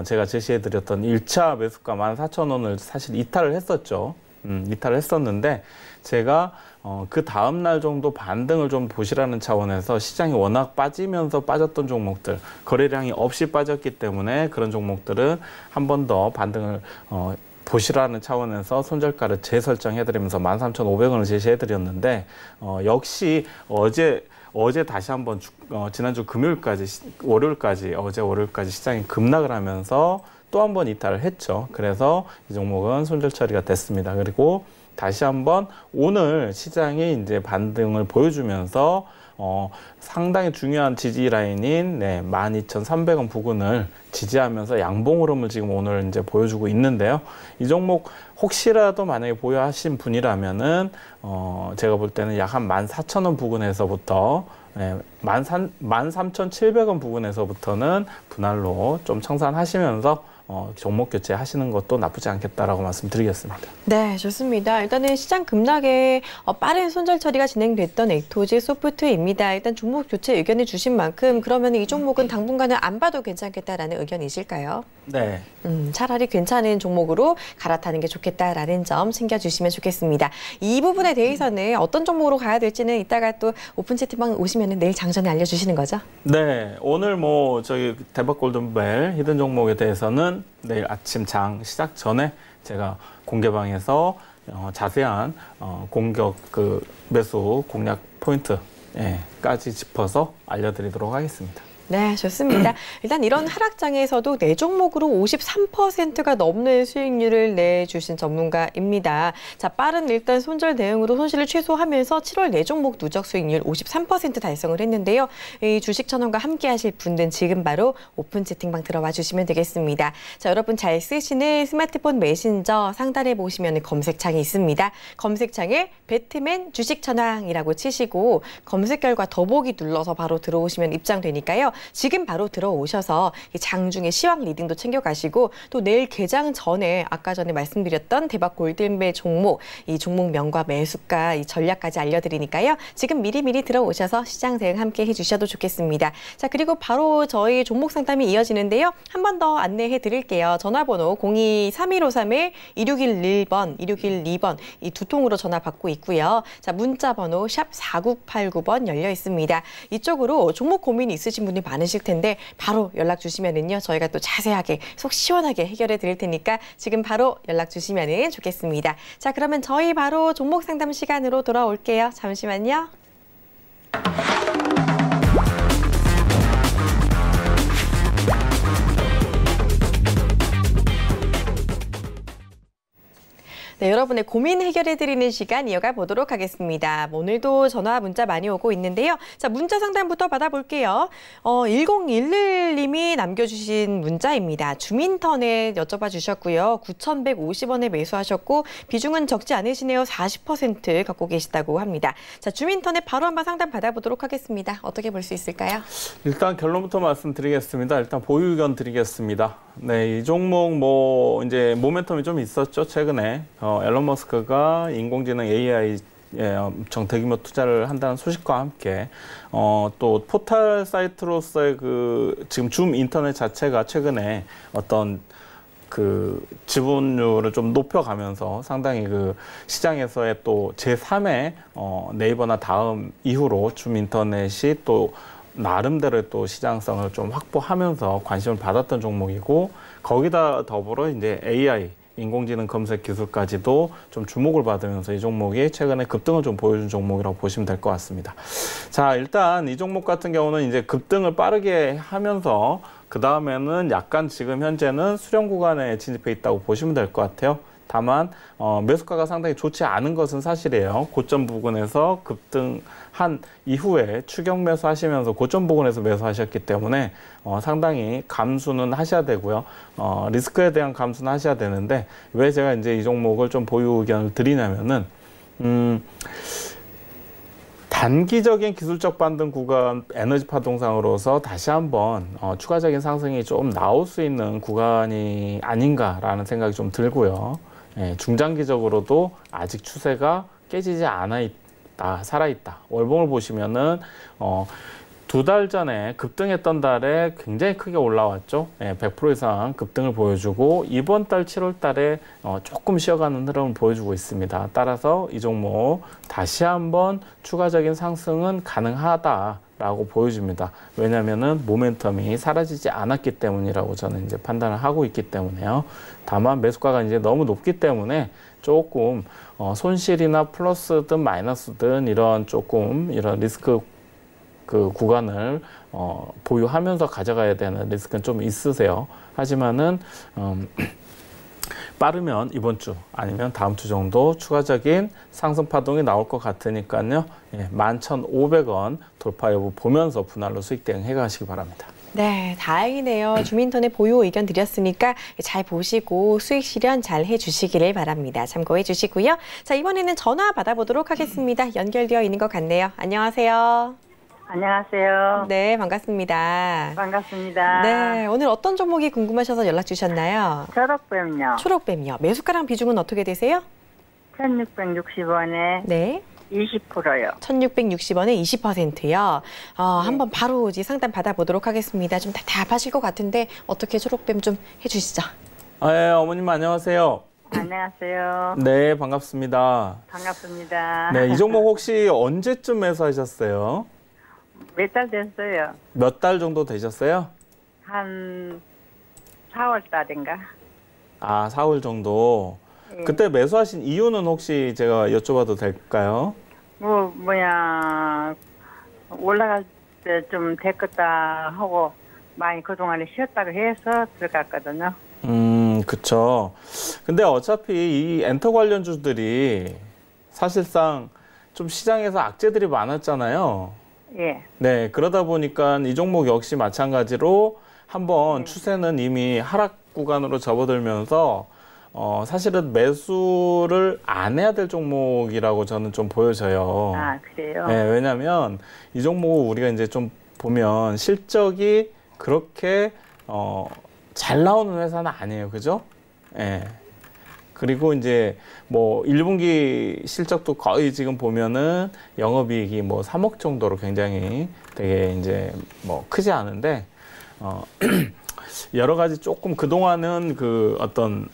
제가 제시해드렸던 1차 매수가 14,000원을 사실 이탈을 했었죠. 이탈을 했었는데 제가 그 다음 날 정도 반등을 좀 보시라는 차원에서 시장이 워낙 빠지면서 빠졌던 종목들, 거래량이 없이 빠졌기 때문에 그런 종목들은 한 번 더 반등을 보시라는 차원에서 손절가를 재설정해드리면서 13,500원을 제시해드렸는데 역시 어제 다시 한번 지난주 금요일까지 월요일까지 어제 월요일까지 시장이 급락을 하면서 또 한 번 이탈을 했죠. 그래서 이 종목은 손절 처리가 됐습니다. 그리고 다시 한번 오늘 시장이 이제 반등을 보여주면서 상당히 중요한 지지 라인인 12,300원 부근을 지지하면서 양봉 흐름을 지금 오늘 이제 보여주고 있는데요. 이 종목 혹시라도 만약에 보유하신 분이라면은 제가 볼 때는 약 한 14,000원 부근에서부터 13,700원 부근에서부터는 분할로 좀 청산하시면서 종목 교체 하시는 것도 나쁘지 않겠다라고 말씀드리겠습니다. 네, 좋습니다. 일단은 시장 급락에 빠른 손절 처리가 진행됐던 엑토지 소프트입니다. 일단 종목 교체 의견을 주신 만큼 그러면 이 종목은 당분간은 안 봐도 괜찮겠다라는 의견이실까요? 네. 차라리 괜찮은 종목으로 갈아타는 게 좋겠다라는 점 챙겨주시면 좋겠습니다. 이 부분에 대해서는 어떤 종목으로 가야 될지는 이따가 또 오픈 채팅방 오시면 내일 장전에 알려주시는 거죠? 네, 오늘 저희 대박 골든벨 히든 종목에 대해서는 내일 아침 장 시작 전에 제가 공개방에서 자세한 공격 매수 공략 포인트까지 짚어서 알려드리도록 하겠습니다. 네, 좋습니다. 일단 이런 하락장에서도 네 종목으로 53%가 넘는 수익률을 내주신 전문가입니다. 자, 빠른 일단 손절 대응으로 손실을 최소화하면서 7월 네 종목 누적 수익률 53% 달성을 했는데요. 이 주식 천원과 함께 하실 분들은 지금 바로 오픈 채팅방 들어와 주시면 되겠습니다. 자, 여러분 잘 쓰시는 스마트폰 메신저 상단에 보시면 검색창이 있습니다. 검색창에 배트맨 주식 천왕이라고 치시고 검색 결과 더보기 눌러서 바로 들어오시면 입장되니까요. 지금 바로 들어오셔서 장중에 시황 리딩도 챙겨가시고 또 내일 개장 전에 아까 전에 말씀드렸던 대박 골든벨 종목, 이 종목명과 매수가, 이 전략까지 알려드리니까요. 지금 미리미리 들어오셔서 시장 대응 함께 해주셔도 좋겠습니다. 자, 그리고 바로 저희 종목 상담이 이어지는데요. 한 번 더 안내해 드릴게요. 전화번호 02-3153-2611번, 2612번 이 두 통으로 전화 받고 있고요. 자, 문자번호 샵 4989번 열려 있습니다. 이쪽으로 종목 고민이 있으신 분이 많으실 텐데 바로 연락 주시면은요 저희가 또 자세하게 속 시원하게 해결해 드릴 테니까 지금 바로 연락 주시면은 좋겠습니다. 자, 그러면 저희 바로 종목 상담 시간으로 돌아올게요. 잠시만요. 네, 여러분의 고민 해결해드리는 시간 이어가 보도록 하겠습니다. 오늘도 전화 문자 많이 오고 있는데요. 자, 문자 상담부터 받아볼게요. 1011님이 남겨주신 문자입니다. 주민턴에 여쭤봐 주셨고요. 9,150원에 매수하셨고 비중은 적지 않으시네요. 40% 갖고 계시다고 합니다. 자, 주민턴에 바로 한번 상담 받아보도록 하겠습니다. 어떻게 볼 수 있을까요? 일단 결론부터 말씀드리겠습니다. 일단 보유 의견 드리겠습니다. 네, 이 종목 이제 모멘텀이 좀 있었죠, 최근에. 앨런 머스크가 인공지능 AI 엄청 대규모 투자를 한다는 소식과 함께 또 포털 사이트로서의 지금 줌 인터넷 자체가 최근에 어떤 지분율을 좀 높여가면서 상당히 시장에서의 또 제3의 네이버나 다음 이후로 줌 인터넷이 또 나름대로 또 시장성을 좀 확보하면서 관심을 받았던 종목이고 거기다 더불어 이제 AI 인공지능 검색 기술까지도 좀 주목을 받으면서 이 종목이 최근에 급등을 좀 보여준 종목이라고 보시면 될 것 같습니다. 자, 일단 이 종목 같은 경우는 이제 급등을 빠르게 하면서 그 다음에는 약간 지금 현재는 수렴 구간에 진입해 있다고 보시면 될 것 같아요. 다만 매수가가 상당히 좋지 않은 것은 사실이에요. 고점 부근에서 급등한 이후에 추격 매수하시면서 고점 부근에서 매수하셨기 때문에 상당히 감수는 하셔야 되고요. 리스크에 대한 감수는 하셔야 되는데 왜 제가 이제 이 종목을 좀 보유 의견을 드리냐면은 단기적인 기술적 반등 구간 에너지 파동상으로서 다시 한번 추가적인 상승이 좀 나올 수 있는 구간이 아닌가라는 생각이 좀 들고요. 중장기적으로도 아직 추세가 깨지지 않아 있다, 살아있다. 월봉을 보시면은 2달 전에 급등했던 달에 굉장히 크게 올라왔죠. 100% 이상 급등을 보여주고 이번 달 7월 달에 조금 쉬어가는 흐름을 보여주고 있습니다. 따라서 이 종목 다시 한번 추가적인 상승은 가능하다라고 보여집니다. 왜냐하면은 모멘텀이 사라지지 않았기 때문이라고 저는 이제 판단을 하고 있기 때문에요. 다만 매수가가 이제 너무 높기 때문에 조금 손실이나 플러스든 마이너스든 이런 리스크 그 구간을 보유하면서 가져가야 되는 리스크는 좀 있으세요. 하지만은 빠르면 이번 주 아니면 다음 주 정도 추가적인 상승 파동이 나올 것 같으니까요. 11,500원 돌파 여부 보면서 분할로 수익 대응해 가시기 바랍니다. 네, 다행이네요. 주민턴의 보유 의견 드렸으니까 잘 보시고 수익 실현 잘 해주시기를 바랍니다. 참고해 주시고요. 자, 이번에는 전화 받아보도록 하겠습니다. 연결되어 있는 것 같네요. 안녕하세요. 안녕하세요. 네, 반갑습니다. 반갑습니다. 네, 오늘 어떤 종목이 궁금하셔서 연락 주셨나요? 초록뱀요. 초록뱀이요. 매수가랑 비중은 어떻게 되세요? 1660원에 네. 20%요. 1660원에 20%요. 한번 바로 이제 상담 받아보도록 하겠습니다. 좀 답답하실 것 같은데 어떻게 초록뱀 좀 해주시죠. 네, 어머님 안녕하세요. 안녕하세요. 네, 반갑습니다. 반갑습니다. 네, 이 종목 혹시 언제쯤 매수하셨어요? 몇 달 됐어요? 몇 달 정도 되셨어요? 한 4월 달인가? 아, 4월 정도. 예. 그때 매수하신 이유는 혹시 제가 여쭤봐도 될까요? 올라갈 때 좀 됐겠다 하고 많이 그동안에 쉬었다고 해서 들어갔거든요. 그쵸. 근데 어차피 이 엔터 관련주들이 사실상 좀 시장에서 악재들이 많았잖아요. 예. 네, 그러다 보니까 이 종목 역시 마찬가지로 한번 추세는 이미 하락 구간으로 접어들면서 사실은 매수를 안 해야 될 종목이라고 저는 좀 보여져요. 아, 그래요? 네, 왜냐면 이 종목 우리가 이제 좀 보면 실적이 그렇게 잘 나오는 회사는 아니에요. 그죠? 예. 그리고 이제 뭐 1분기 실적도 거의 지금 보면은 영업이익이 뭐 3억 정도로 굉장히 되게 이제 뭐 크지 않은데 여러 가지 조금 그동안은 그 어떤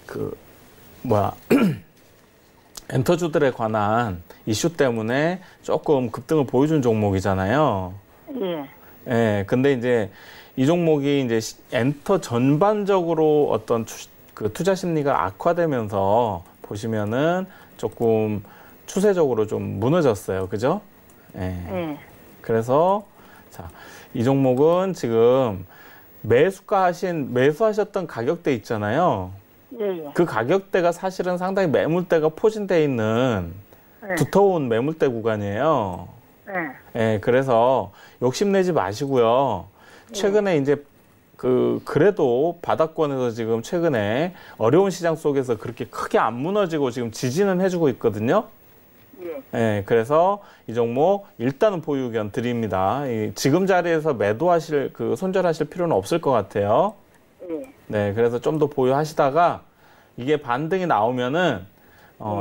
엔터주들에 관한 이슈 때문에 조금 급등을 보여준 종목이잖아요. 예. 예. 근데 이제 이 종목이 이제 엔터 전반적으로 어떤 그 투자 심리가 악화되면서 보시면은 조금 추세적으로 좀 무너졌어요. 그죠? 예. 예. 그래서 자, 이 종목은 지금 매수하셨던 가격대 있잖아요. 예. 그 가격대가 사실은 상당히 매물대가 포진되어 있는 예. 두터운 매물대 구간이에요. 예. 예, 그래서 욕심내지 마시고요. 최근에 이제 그래도 바닥권에서 지금 최근에 어려운 시장 속에서 그렇게 크게 안 무너지고 지금 지지는 해주고 있거든요. 예. 예, 그래서 이 종목 일단은 보유 의견 드립니다. 지금 자리에서 손절하실 필요는 없을 것 같아요. 예. 네, 그래서 좀 더 보유하시다가 이게 반등이 나오면은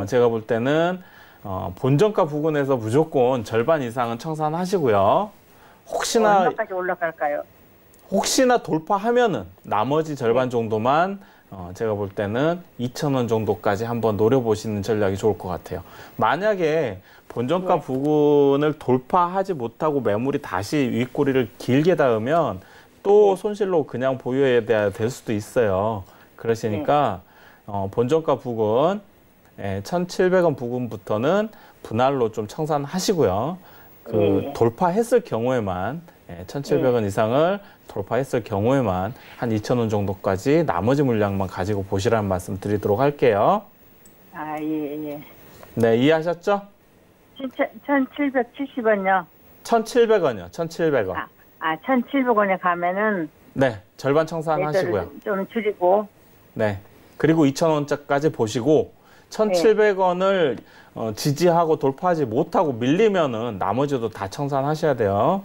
제가 볼 때는 본전가 부근에서 무조건 절반 이상은 청산하시고요. 얼마까지 올라갈까요? 혹시나 돌파하면은 나머지 절반 정도만 제가 볼 때는 2,000원 정도까지 한번 노려보시는 전략이 좋을 것 같아요. 만약에 본전가 부근을 돌파하지 못하고 매물이 다시 윗꼬리를 길게 닿으면 또 손실로 그냥 보유해야 될 수도 있어요. 그러시니까 본전가 부근 1,700원 부근부터는 분할로 좀 청산하시고요. 돌파했을 경우에만 1,700원 이상을 돌파했을 경우에만 한 2,000원 정도까지 나머지 물량만 가지고 보시라는 말씀 드리도록 할게요. 아, 예. 네, 이해하셨죠? 1,770원요. 1,700원이요. 1,700원. 1,700원에 가면은 네, 절반 청산하시고요. 좀 줄이고. 네. 그리고 2,000원짜리까지 보시고 1,700원을 지지하고 돌파하지 못하고 밀리면은 나머지도 다 청산하셔야 돼요.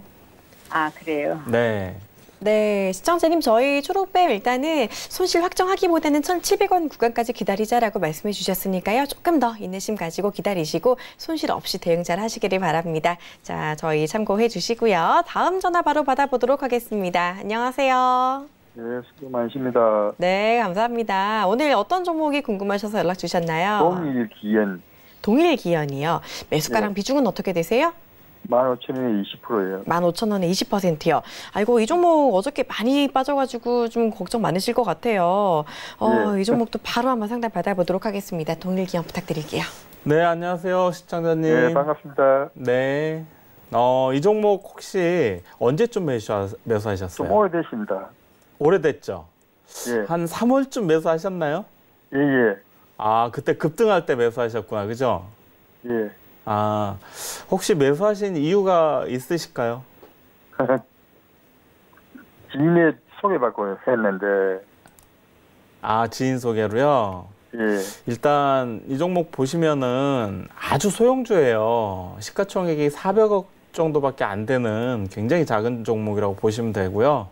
아, 그래요? 네. 네, 시청자님 저희 초록뱀 일단은 손실 확정하기보다는 1,700원 구간까지 기다리자라고 말씀해 주셨으니까요. 조금 더 인내심 가지고 기다리시고 손실 없이 대응 잘 하시기를 바랍니다. 자, 저희 참고해 주시고요. 다음 전화 바로 받아보도록 하겠습니다. 안녕하세요. 네, 수고 많으십니다. 네, 감사합니다. 오늘 어떤 종목이 궁금하셔서 연락 주셨나요? 동일기엔. 동일기엔이요. 매수가랑 비중은 어떻게 되세요? 15,000원에 20%예요. 15,000원에 20%요. 아이고, 이 종목 어저께 많이 빠져가지고 좀 걱정 많으실 것 같아요. 이 종목도 바로 한번 상담 받아보도록 하겠습니다. 동일기엔 부탁드릴게요. 네, 안녕하세요. 시청자님. 네, 반갑습니다. 네. 이 종목 혹시 언제쯤 매수하셨어요? 좀 오래됐습니다. 오래됐죠? 예. 한 3월쯤 매수하셨나요? 예, 예. 아, 그때 급등할 때 매수하셨구나. 그죠? 예. 아, 혹시 매수하신 이유가 있으실까요? 지인의 소개받고 했는데, 아, 지인 소개로요? 예. 일단 이 종목 보시면은 아주 소형주예요. 시가총액이 400억 정도밖에 안 되는 굉장히 작은 종목이라고 보시면 되고요.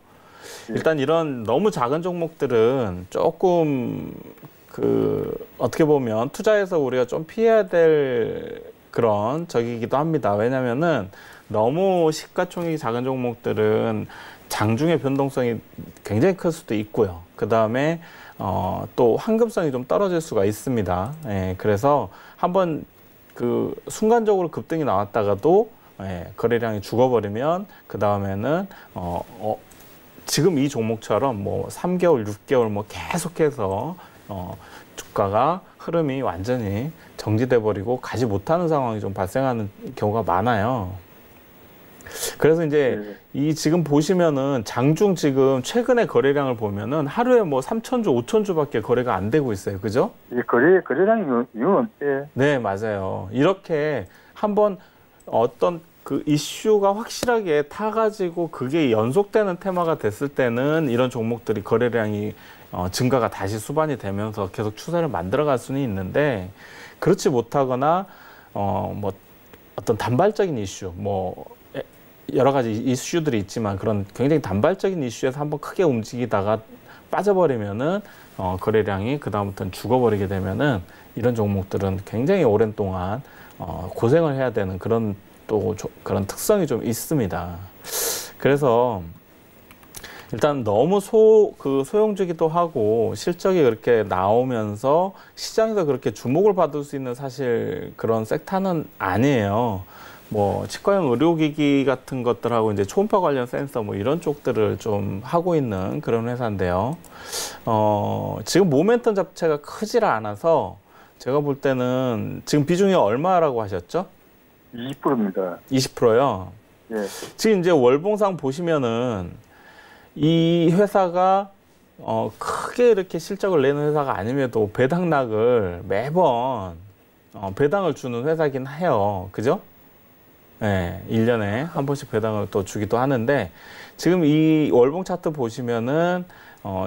일단 이런 너무 작은 종목들은 조금 어떻게 보면 투자해서 우리가 좀 피해야 될 그런 적이기도 합니다. 왜냐면은 너무 시가총액이 작은 종목들은 장중의 변동성이 굉장히 클 수도 있고요. 그 다음에 또 환급성이 좀 떨어질 수가 있습니다. 예, 그래서 한번 순간적으로 급등이 나왔다가도 거래량이 죽어버리면 그 다음에는 지금 이 종목처럼 뭐 3개월, 6개월 뭐 계속해서 주가가 흐름이 완전히 정지돼 버리고 가지 못하는 상황이 좀 발생하는 경우가 많아요. 그래서 이제 이 지금 보시면은 장중 지금 최근의 거래량을 보면은 하루에 뭐 3,000주, 5,000주밖에 거래가 안 되고 있어요. 그죠? 예, 거래량 이유는, 예. 네, 맞아요. 이렇게 한번 어떤 이슈가 확실하게 타가지고 그게 연속되는 테마가 됐을 때는 이런 종목들이 거래량이 증가가 다시 수반이 되면서 계속 추세를 만들어갈 수는 있는데 그렇지 못하거나 뭐 어떤 단발적인 이슈, 뭐 여러 가지 이슈들이 있지만 그런 굉장히 단발적인 이슈에서 한번 크게 움직이다가 빠져버리면은 거래량이 그다음부터는 죽어버리게 되면은 이런 종목들은 굉장히 오랜 동안 고생을 해야 되는 그런 그런 특성이 좀 있습니다. 그래서 일단 너무 소형주기도 하고 실적이 그렇게 나오면서 시장에서 그렇게 주목을 받을 수 있는 사실 그런 섹터는 아니에요. 뭐 치과형 의료기기 같은 것들하고 이제 초음파 관련 센서 뭐 이런 쪽들을 좀 하고 있는 그런 회사인데요. 지금 모멘텀 자체가 크질 않아서 제가 볼 때는 지금 비중이 얼마라고 하셨죠? 20%입니다. 20%요? 예. 지금 이제 월봉상 보시면은 이 회사가 크게 이렇게 실적을 내는 회사가 아님에도 배당락을 매번 배당을 주는 회사긴 해요. 그죠? 네, 1년에 한 번씩 배당을 또 주기도 하는데 지금 이 월봉 차트 보시면은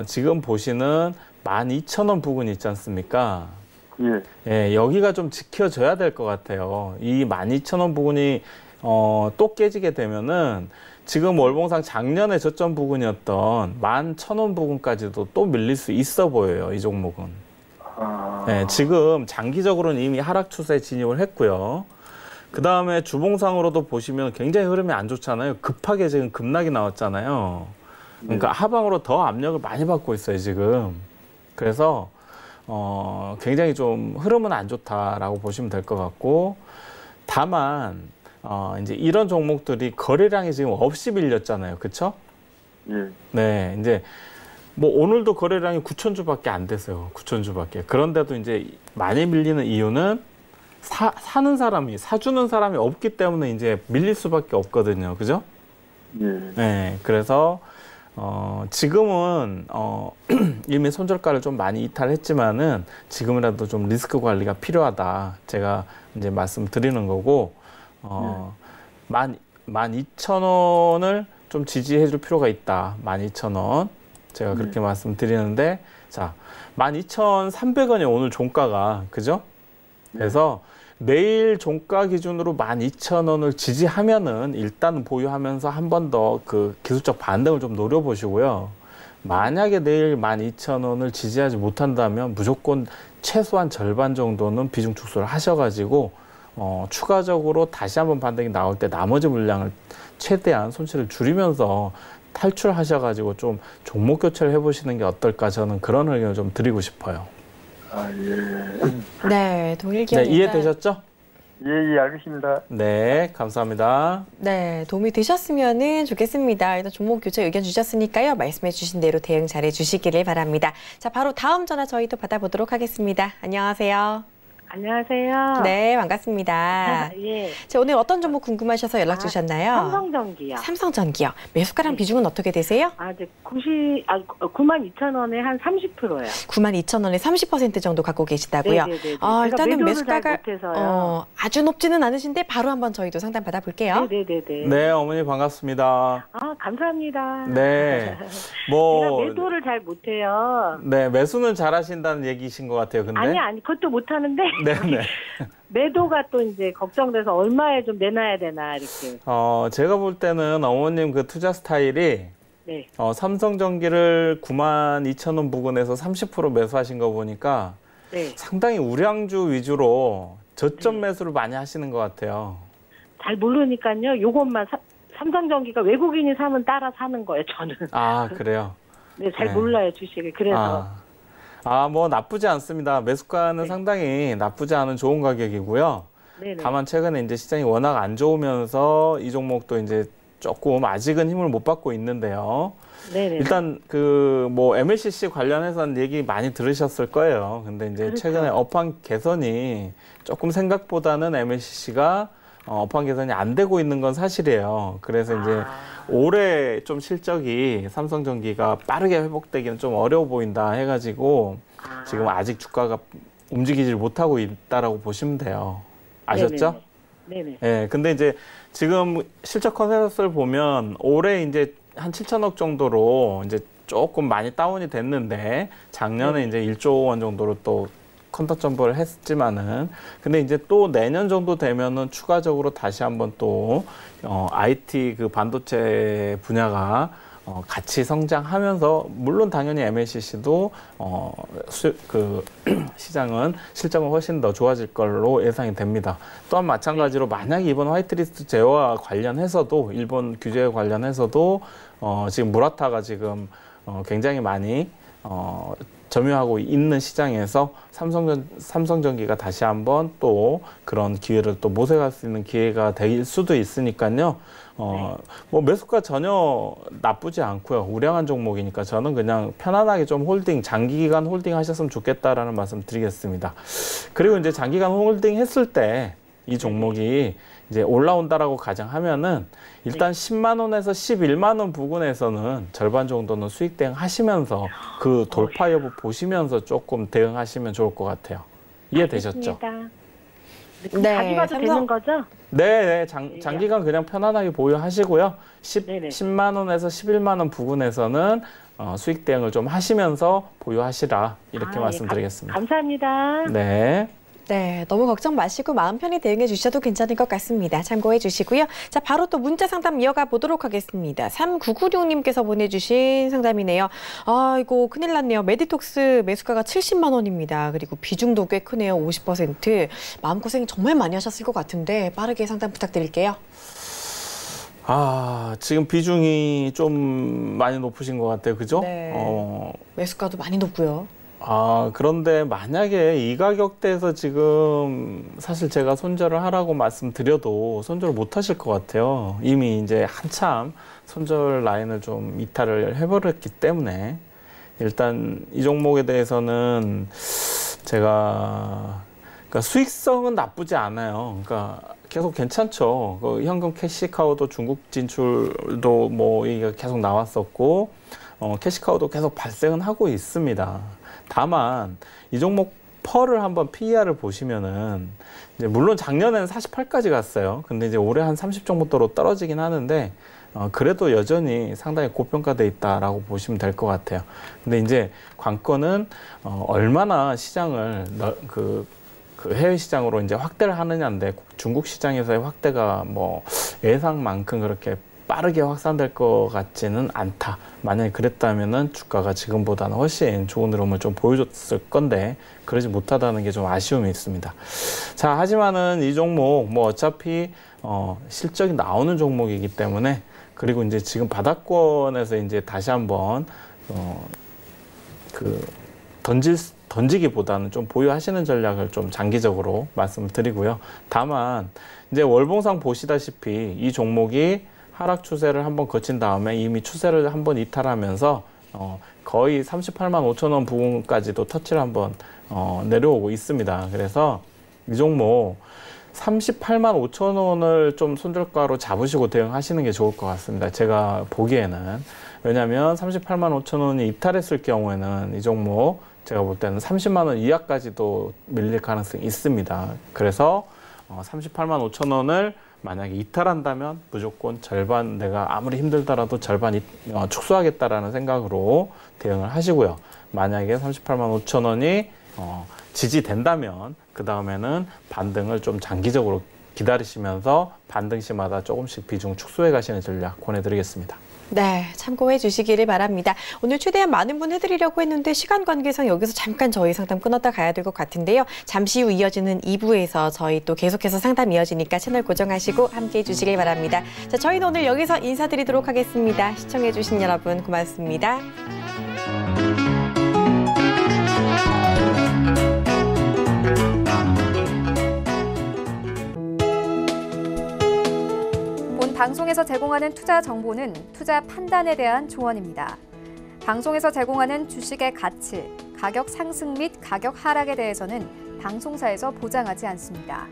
지금 보시는 12,000원 부근이 있지 않습니까? 예. 예, 여기가 좀 지켜져야 될 것 같아요. 이 12,000원 부근이 또 깨지게 되면은 지금 월봉상 작년에 저점 부근이었던 11,000원 부근까지도 또 밀릴 수 있어 보여요. 이 종목은. 예, 지금 장기적으로는 이미 하락 추세에 진입을 했고요. 그 다음에 주봉상으로도 보시면 굉장히 흐름이 안 좋잖아요. 급하게 지금 급락이 나왔잖아요. 그러니까 하방으로 더 압력을 많이 받고 있어요, 지금. 그래서 굉장히 좀 흐름은 안 좋다라고 보시면 될 것 같고, 다만 이제 이런 종목들이 거래량이 지금 없이 밀렸잖아요, 그렇죠? 예. 네, 이제 뭐 오늘도 거래량이 9,000주밖에 안 됐어요, 9,000주밖에. 그런데도 이제 많이 밀리는 이유는 사주는 사람이 없기 때문에 이제 밀릴 수밖에 없거든요, 그죠? 예. 네, 그래서 지금은 이미 손절가를 좀 많이 이탈했지만은 지금이라도 좀 리스크 관리가 필요하다. 제가 이제 말씀드리는 거고, 12,000원을 좀 지지해 줄 필요가 있다. 12,000원. 제가 그렇게 말씀드리는데, 자, 12,300원이 오늘 종가가, 그죠? 그래서 내일 종가 기준으로 12,000원을 지지하면은 일단 보유하면서 한 번 더 그 기술적 반등을 좀 노려보시고요. 만약에 내일 12,000원을 지지하지 못한다면 무조건 최소한 절반 정도는 비중 축소를 하셔가지고 추가적으로 다시 한번 반등이 나올 때 나머지 물량을 최대한 손실을 줄이면서 탈출하셔가지고 좀 종목 교체를 해보시는 게 어떨까, 저는 그런 의견을 좀 드리고 싶어요. 아, 예. 네, 동일기업. 네, 이해되셨죠? 예, 예, 알겠습니다. 네, 감사합니다. 네, 도움이 되셨으면 좋겠습니다. 일단 종목 교체 의견 주셨으니까요. 말씀해 주신 대로 대응 잘해 주시기를 바랍니다. 자, 바로 다음 전화 저희 또 받아보도록 하겠습니다. 안녕하세요. 안녕하세요. 네, 반갑습니다. 예. 자, 오늘 어떤 종목 궁금하셔서 연락 주셨나요? 삼성전기요. 삼성전기요. 매수가랑 비중은 어떻게 되세요? 이제 92,000원에 한 30%요. 92,000원에 30% 정도 갖고 계시다고요? 네네네. 일단은 매수가가 못해서요. 아주 높지는 않으신데 바로 한번 저희도 상담 받아볼게요. 네네네. 네, 어머니 반갑습니다. 감사합니다. 네. 제가 매도를 잘 못해요. 네, 매수는 잘 하신다는 얘기신 것 같아요. 근데 아니, 그것도 못하는데. 네네. 매도가 또 이제 걱정돼서 얼마에 좀 내놔야 되나, 이렇게. 제가 볼 때는 어머님 그 투자 스타일이 네. 삼성전기를 92,000원 부근에서 30% 매수하신 거 보니까 네. 상당히 우량주 위주로 저점 매수를 많이 하시는 것 같아요. 잘 모르니까요. 요것만 삼성전기가 외국인이 사면 따라 사는 거예요, 저는. 아, 그래요? 네, 잘 네. 몰라요, 주식을. 그래서. 뭐 나쁘지 않습니다. 매수가는 네. 상당히 나쁘지 않은 좋은 가격이고요. 네네. 다만 최근에 이제 시장이 워낙 안 좋으면서 이 종목도 이제 조금 아직은 힘을 못 받고 있는데요. 네네. 일단 그 뭐 MLCC 관련해서는 얘기 많이 들으셨을 거예요. 근데 이제 그렇죠. 최근에 업황 개선이 조금 생각보다는 MLCC가 업황 개선이 안 되고 있는 건 사실이에요. 그래서 이제 올해 좀 실적이 삼성전기가 빠르게 회복되기는 좀 어려워 보인다 해가지고 지금 아직 주가가 움직이질 못하고 있다라고 보시면 돼요. 아셨죠? 네네. 예, 근데 이제 지금 실적 컨센서스를 보면 올해 이제 한 7천억 정도로 이제 조금 많이 다운이 됐는데 작년에 이제 1조 원 정도로 또 컨터 점프를 했지만은 근데 이제 또 내년 정도 되면은 추가적으로 다시 한번 또 IT 그 반도체 분야가 같이 성장하면서 물론 당연히 MLCC도 시장은 실적은 훨씬 더 좋아질 걸로 예상이 됩니다. 또한 마찬가지로 만약에 이번 화이트리스트 제어와 관련해서도 일본 규제에 관련해서도 지금 무라타가 지금 굉장히 많이 점유하고 있는 시장에서 삼성전기가 다시 한번 또 그런 기회를 또 모색할 수 있는 기회가 될 수도 있으니까요. 뭐 매수가 전혀 나쁘지 않고요. 우량한 종목이니까 저는 그냥 편안하게 좀 장기기간 홀딩 하셨으면 좋겠다라는 말씀 드리겠습니다. 그리고 이제 장기간 홀딩 했을 때 이 종목이 이제 올라온다라고 가정하면은 일단 10만 원에서 11만 원 부근에서는 절반 정도는 수익 대응하시면서 그 돌파 여부 보시면서 조금 대응하시면 좋을 것 같아요. 이해되셨죠? 네. 가져가도 되는 거죠? 네, 장기간 그냥 편안하게 보유하시고요. 10만 원에서 11만 원 부근에서는 수익 대응을 좀 하시면서 보유하시라 이렇게 말씀드리겠습니다. 감사합니다. 네. 네, 너무 걱정 마시고 마음 편히 대응해 주셔도 괜찮을 것 같습니다. 참고해 주시고요. 자, 바로 또 문자 상담 이어가 보도록 하겠습니다. 3996님께서 보내주신 상담이네요. 이거 큰일 났네요. 메디톡스 매수가가 70만 원입니다. 그리고 비중도 꽤 크네요. 50%. 마음고생 정말 많이 하셨을 것 같은데 빠르게 상담 부탁드릴게요. 지금 비중이 좀 많이 높으신 것 같아요. 그죠? 네. 매수가도 많이 높고요. 그런데 만약에 이 가격대에서 지금 사실 제가 손절을 하라고 말씀드려도 손절을 못 하실 것 같아요. 이미 이제 한참 손절 라인을 좀 이탈을 해버렸기 때문에 일단 이 종목에 대해서는 제가 그러니까 수익성은 나쁘지 않아요. 그러니까 계속 괜찮죠. 그 현금 캐시카우도 중국 진출도 뭐 얘기가 계속 나왔었고 캐시카우도 계속 발생은 하고 있습니다. 다만 이 종목 펄을 한번 PER을 보시면은 이제 물론 작년에는 48까지 갔어요. 근데 이제 올해 한 30 정도로 떨어지긴 하는데 그래도 여전히 상당히 고평가돼 있다라고 보시면 될 것 같아요. 근데 이제 관건은 얼마나 시장을 그 해외 시장으로 이제 확대를 하느냐인데 중국 시장에서의 확대가 뭐 예상만큼 그렇게 빠르게 확산될 것 같지는 않다. 만약에 그랬다면은 주가가 지금보다는 훨씬 좋은 흐름을 좀 보여줬을 건데 그러지 못하다는 게 좀 아쉬움이 있습니다. 자, 하지만은 이 종목 뭐 어차피 실적이 나오는 종목이기 때문에 그리고 이제 지금 바닥권에서 이제 다시 한번 던지기보다는 좀 보유하시는 전략을 좀 장기적으로 말씀을 드리고요. 다만 이제 월봉상 보시다시피 이 종목이 하락 추세를 한번 거친 다음에 이미 추세를 한번 이탈하면서 거의 38만 5천 원 부근까지도 터치를 한번 내려오고 있습니다. 그래서 이 종목 38만 5천 원을 좀 손절가로 잡으시고 대응하시는 게 좋을 것 같습니다. 제가 보기에는. 왜냐하면 38만 5천 원이 이탈했을 경우에는 이 종목 제가 볼 때는 30만 원 이하까지도 밀릴 가능성이 있습니다. 그래서 38만 5천 원을 만약에 이탈한다면 무조건 절반, 내가 아무리 힘들더라도 절반 축소하겠다라는 생각으로 대응을 하시고요. 만약에 38만 5천 원이 지지된다면 그 다음에는 반등을 좀 장기적으로 기다리시면서 반등 시마다 조금씩 비중 축소해 가시는 전략 권해드리겠습니다. 네, 참고해 주시기를 바랍니다. 오늘 최대한 많은 분 해드리려고 했는데 시간 관계상 여기서 잠깐 저희 상담 끊었다 가야 될 것 같은데요. 잠시 후 이어지는 2부에서 저희 또 계속해서 상담 이어지니까 채널 고정하시고 함께해 주시길 바랍니다. 자, 저희는 오늘 여기서 인사드리도록 하겠습니다. 시청해 주신 여러분 고맙습니다. 방송에서 제공하는 투자 정보는 투자 판단에 대한 조언입니다. 방송에서 제공하는 주식의 가치, 가격 상승 및 가격 하락에 대해서는 방송사에서 보장하지 않습니다.